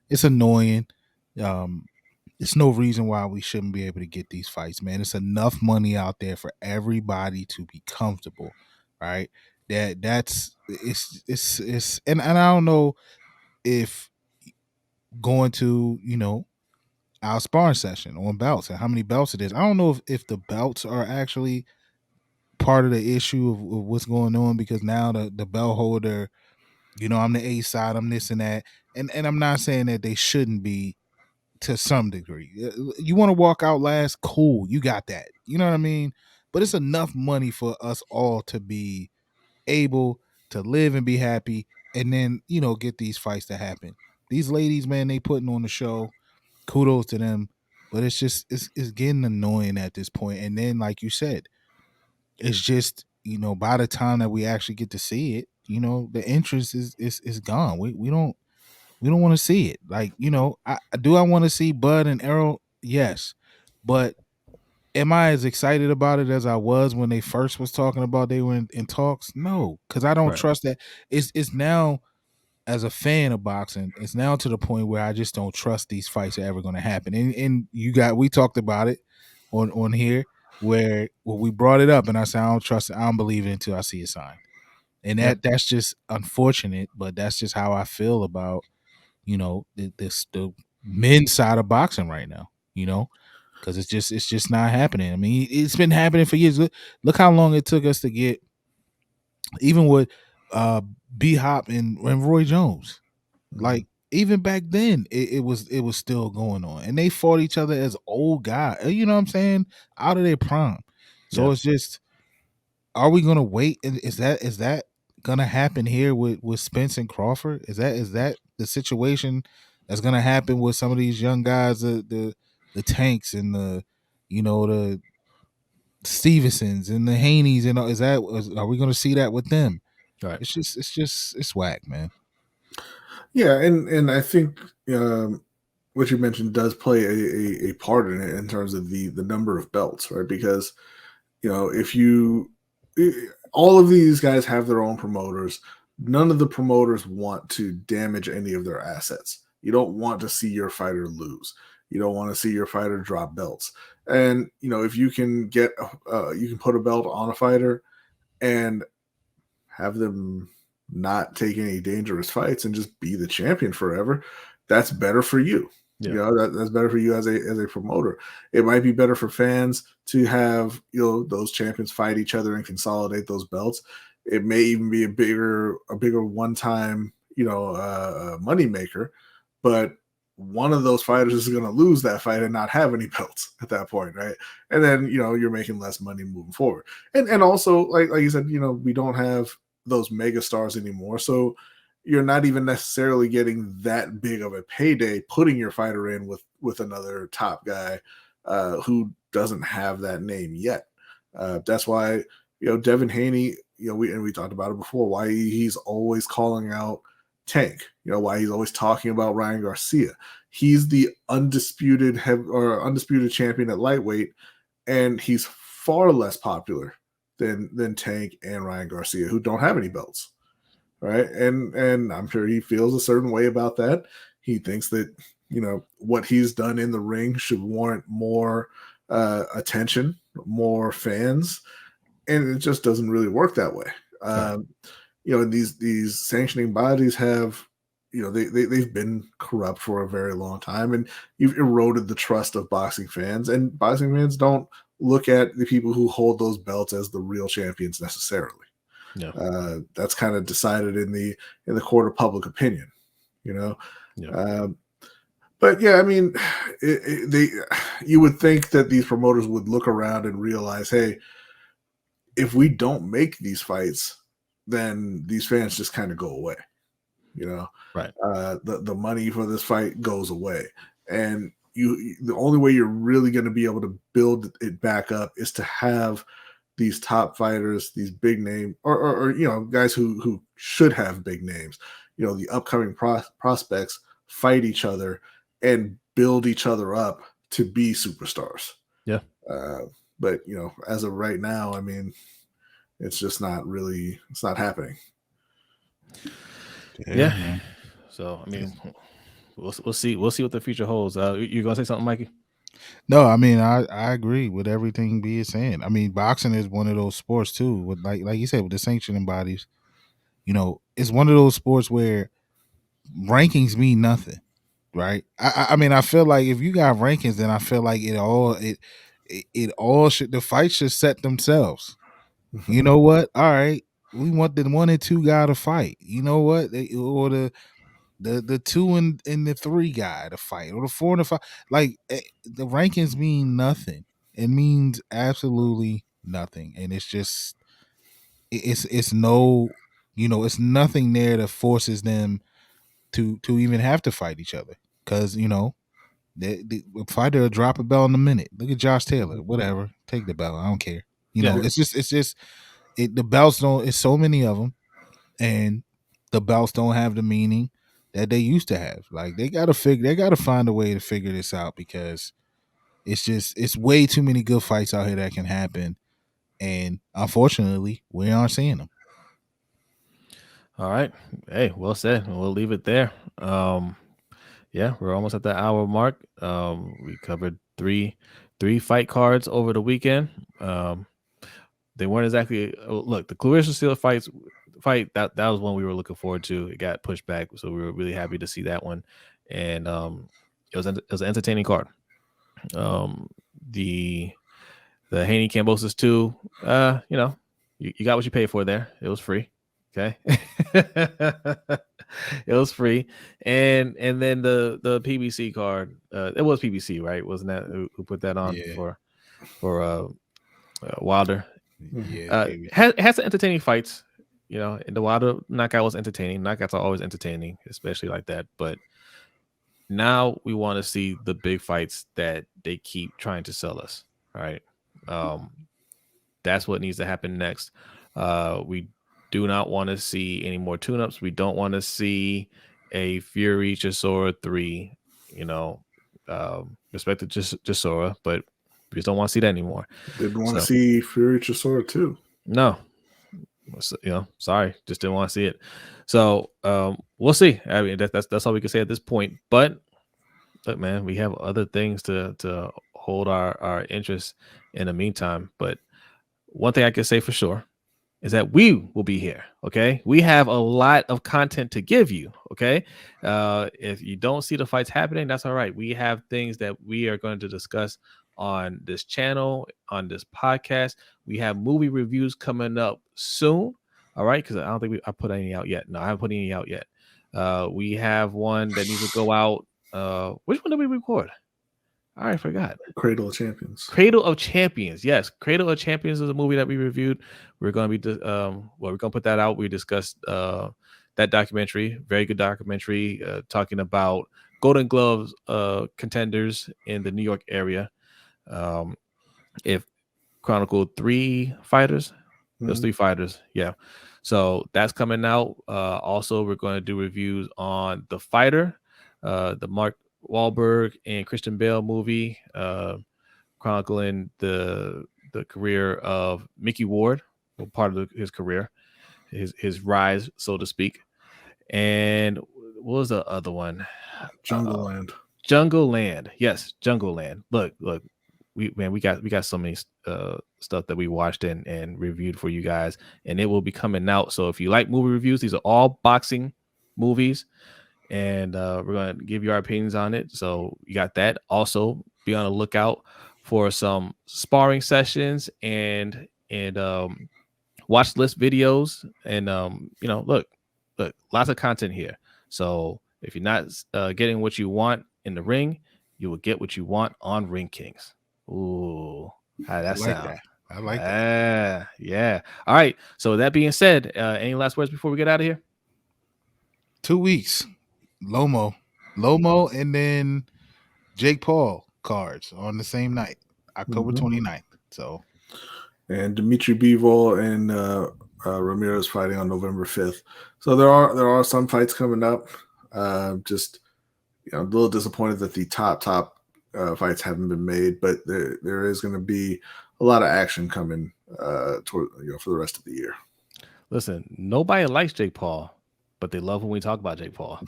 It's annoying. Um, it's no reason why we shouldn't be able to get these fights, man. It's enough money out there for everybody to be comfortable, right? That's and I don't know if going to our sparring session on belts and how many belts it is. I don't know if the belts are actually part of the issue of what's going on, because now the belt holder, I'm the A side, I'm this and that, and I'm not saying that they shouldn't be to some degree. You want to walk out last, cool, you got that. You know what I mean? But it's enough money for us all to be able to live and be happy, and then get these fights to happen. These ladies, man, they putting on the show. Kudos to them, but it's just it's getting annoying at this point. And then, like you said, it's just by the time that we actually get to see it, the interest is gone. We don't want to see it. Like, I want to see Bud and Errol, yes, but am I as excited about it as I was when they first was talking about they were in talks? No, because I don't right, trust that. It's now, as a fan of boxing, it's now to the point where I just don't trust these fights are ever going to happen. And we talked about it on here, where we brought it up, and I said I don't trust it, I don't believe it until I see a sign. And yep, that's just unfortunate, but that's just how I feel about the men's side of boxing right now. Because it's just not happening. I mean, it's been happening for years. Look how long it took us to get, even with uh B Hop and Roy Jones. mhm, Like, even back then, it was still going on, and they fought each other as old guys. You know what I'm saying? Out of their prime. So yep, it's just, are we gonna wait? Is that gonna happen here with Spence and Crawford? Is that the situation that's gonna happen with some of these young guys, the Tanks and the Stevensons and the Haneys, and are we gonna see that with them? right, It's whack, man. Yeah, and I think what you mentioned does play a part in it in terms of the number of belts, right? Because if all of these guys have their own promoters, none of the promoters want to damage any of their assets. You don't want to see your fighter lose. You don't want to see your fighter drop belts. And if you can you can put a belt on a fighter and have them not take any dangerous fights and just be the champion forever. That's better for you. Yeah. You know, that's better for you as a promoter. It might be better for fans to have, you know, those champions fight each other and consolidate those belts. It may even be a bigger one-time, you know, money maker, but one of those fighters is going to lose that fight and not have any belts at that point, right? And then, you know, you're making less money moving forward. And also, like you said, you know, we don't have those mega stars anymore, so you're not even necessarily getting that big of a payday putting your fighter in with another top guy who doesn't have that name yet. That's why, you know, Devin Haney, you know, we talked about it before, why he's always calling out Tank, you know, why he's always talking about Ryan Garcia. He's the undisputed champion at lightweight, and he's far less popular than Tank and Ryan Garcia, who don't have any belts, right? And I'm sure he feels a certain way about that. He thinks that, you know, what he's done in the ring should warrant more attention, more fans, and it just doesn't really work that way. You know, these sanctioning bodies have, you know, they've been corrupt for a very long time, and you've eroded the trust of boxing fans, and boxing fans don't look at the people who hold those belts as the real champions necessarily. Yeah. That's kind of decided in the court of public opinion, you know. Yeah. But yeah, I mean, you would think that these promoters would look around and realize, hey, if we don't make these fights, then these fans just kind of go away, you know. Right. The money for this fight goes away, and the only way you're really going to be able to build it back up is to have these top fighters, these big name, or you know, guys who should have big names, you know, the upcoming prospects fight each other and build each other up to be superstars. Yeah. But you know, as of right now, I mean, it's just not really, it's not happening. Yeah. So I mean, we'll see what the future holds. You gonna say something, Mikey? No, I mean I agree with everything B is saying. I mean, boxing is one of those sports too, with like you said, with the sanctioning bodies. You know, it's one of those sports where rankings mean nothing, right? I mean, I feel like if you got rankings, then I feel like it all should, the fights should set themselves. You know what? All right, we want the 1 and 2 guy to fight. You know what? Or the 2 and the 3 guy to fight, or the 4 and the 5. Like the rankings mean nothing. It means absolutely nothing, and it's just it's no, you know, it's nothing there that forces them to even have to fight each other, because you know the fighter will drop a bell in a minute. Look at Josh Taylor, whatever, take the bell, I don't care. You know, it's just the belts don't. It's so many of them, and the belts don't have the meaning that they used to have. Like they gotta find a way to figure this out, because it's way too many good fights out here that can happen, and unfortunately we aren't seeing them. All right. Hey, well said. We'll leave it there. Yeah, we're almost at the hour mark. We covered three fight cards over the weekend. They weren't exactly, look, the Claressa Shields fight that was one we were looking forward to. It got pushed back, so we were really happy to see that one, and it was an entertaining card. The Haney Kambosos 2, you know, you got what you paid for there. It was free. Okay. It was free. And then the PBC card, it was PBC, right? Wasn't that who put that on for Wilder? Yeah. Has some entertaining fights, you know, and the Wilder knockout was entertaining. Knockouts are always entertaining, especially like that. But now we want to see the big fights that they keep trying to sell us. All right. That's what needs to happen next. We do not want to see any more tune-ups. We don't want to see a Fury Chisora 3, you know, respect to Chisora, but we just don't want to see that anymore. Didn't want to see Fury Chisora 2. No. You know, sorry, just didn't want to see it. So we'll see. I mean, that's all we can say at this point. But look, man, we have other things to hold our interest in the meantime. But one thing I can say for sure is that we will be here. Okay, we have a lot of content to give you. Okay, if you don't see the fights happening, that's all right. We have things that we are going to discuss on this channel, on this podcast. We have movie reviews coming up soon. All right, because I don't think I put any out yet. No, I haven't put any out yet. We have one that needs to go out. Which one did we record? I already forgot. Cradle of Champions. Cradle of Champions. Yes, Cradle of Champions is a movie that we reviewed. We're going to be we're going to put that out. We discussed that documentary, very good documentary, talking about Golden Gloves contenders in the New York area. If chronicled 3 fighters, those 3 fighters, yeah. So that's coming out. Also, we're going to do reviews on The Fighter, the Mark Wahlberg and Christian Bale movie, chronicling the career of Mickey Ward, or part of his career, his rise, so to speak. And what was the other one? Jungle Land. Jungle Land. Yes, Jungle Land. Look, we got so many stuff that we watched and reviewed for you guys, and it will be coming out. So if you like movie reviews, these are all boxing movies, and we're going to give you our opinions on it. So you got that. Also, be on the lookout for some sparring sessions and watch list videos. And look, lots of content here. So if you're not getting what you want in the ring, you will get what you want on Ring Kings. Ooh, how that sound? I like that. Yeah. All right. So with that being said, any last words before we get out of here? 2 weeks. Lomo, and then Jake Paul cards on the same night, October 29th. So, and Dimitri Bivol and Ramirez fighting on November 5th. So there are some fights coming up. Just a little disappointed that the top fights haven't been made, but there is going to be a lot of action coming for the rest of the year. Listen, nobody likes Jake Paul, but they love when we talk about Jake Paul.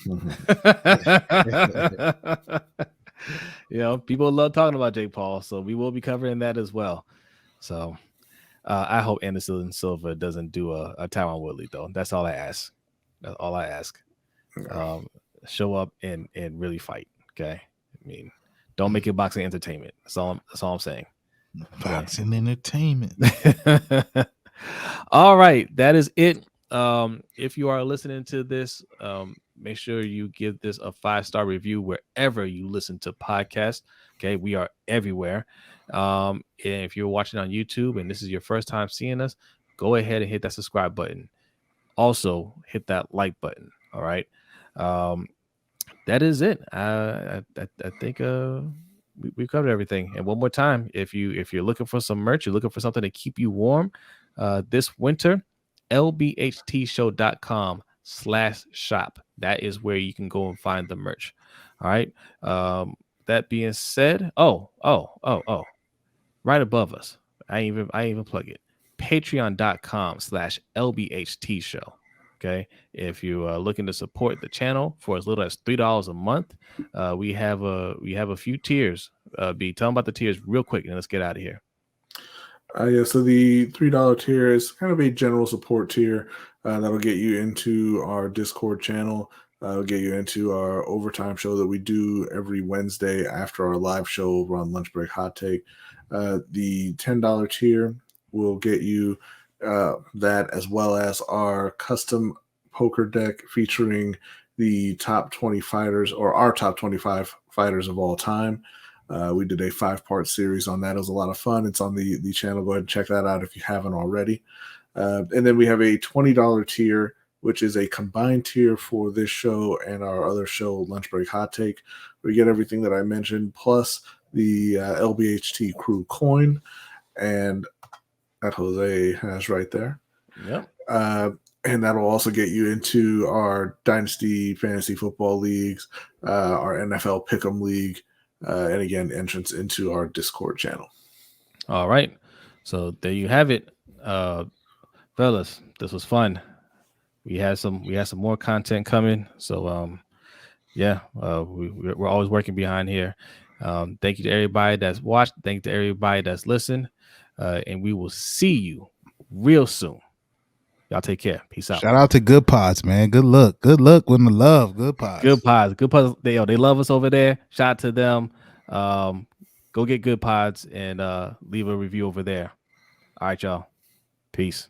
People love talking about Jake Paul, so we will be covering that as well. So I hope Anderson Silva doesn't do a Tyron Woodley, though. That's all I ask. That's all I ask. Show up and really fight. Okay, I mean, don't make it boxing entertainment. That's all I'm saying. Boxing entertainment. All right, that is it. If you are listening to this, make sure you give this a 5-star review wherever you listen to podcasts. Okay, we are everywhere. And if you're watching on YouTube and this is your first time seeing us, go ahead and hit that subscribe button. Also, hit that like button. All right. That is it. I think we covered everything. And one more time, if you're looking for some merch, you're looking for something to keep you warm this winter, LBHTShow.com/shop. That is where you can go and find the merch. All right. That being said, right above us, I even plug it. Patreon.com/LBHTShow. Okay. If you are looking to support the channel for as little as $3 a month, we have a few tiers. Tell them about the tiers real quick, and let's get out of here. So the $3 tier is kind of a general support tier that'll get you into our Discord channel. It'll get you into our overtime show that we do every Wednesday after our live show over on Lunch Break Hot Take. The $10 tier will get you that, as well as our custom poker deck featuring the top 20 fighters, or our top 25 fighters of all time. We did a 5-part series on that. It was a lot of fun. It's on the channel. Go ahead and check that out if you haven't already. And then we have a $20 tier, which is a combined tier for this show and our other show, Lunch Break Hot Take. We get everything that I mentioned, plus the LBHT crew coin, and that Jose has right there. Yep. And that'll also get you into our Dynasty Fantasy Football Leagues, our NFL Pick'em League, and again, entrance into our Discord channel. All right. So there you have it. Fellas, this was fun. We had some more content coming. So we're always working behind here. Thank you to everybody that's watched. Thank you to everybody that's listened. And we will see you real soon. Y'all take care. Peace out. Shout out to Good Pods, man. Good luck with the love. Good Pods. Good Pods. They love us over there. Shout out to them. Go get Good Pods and leave a review over there. All right, y'all. Peace.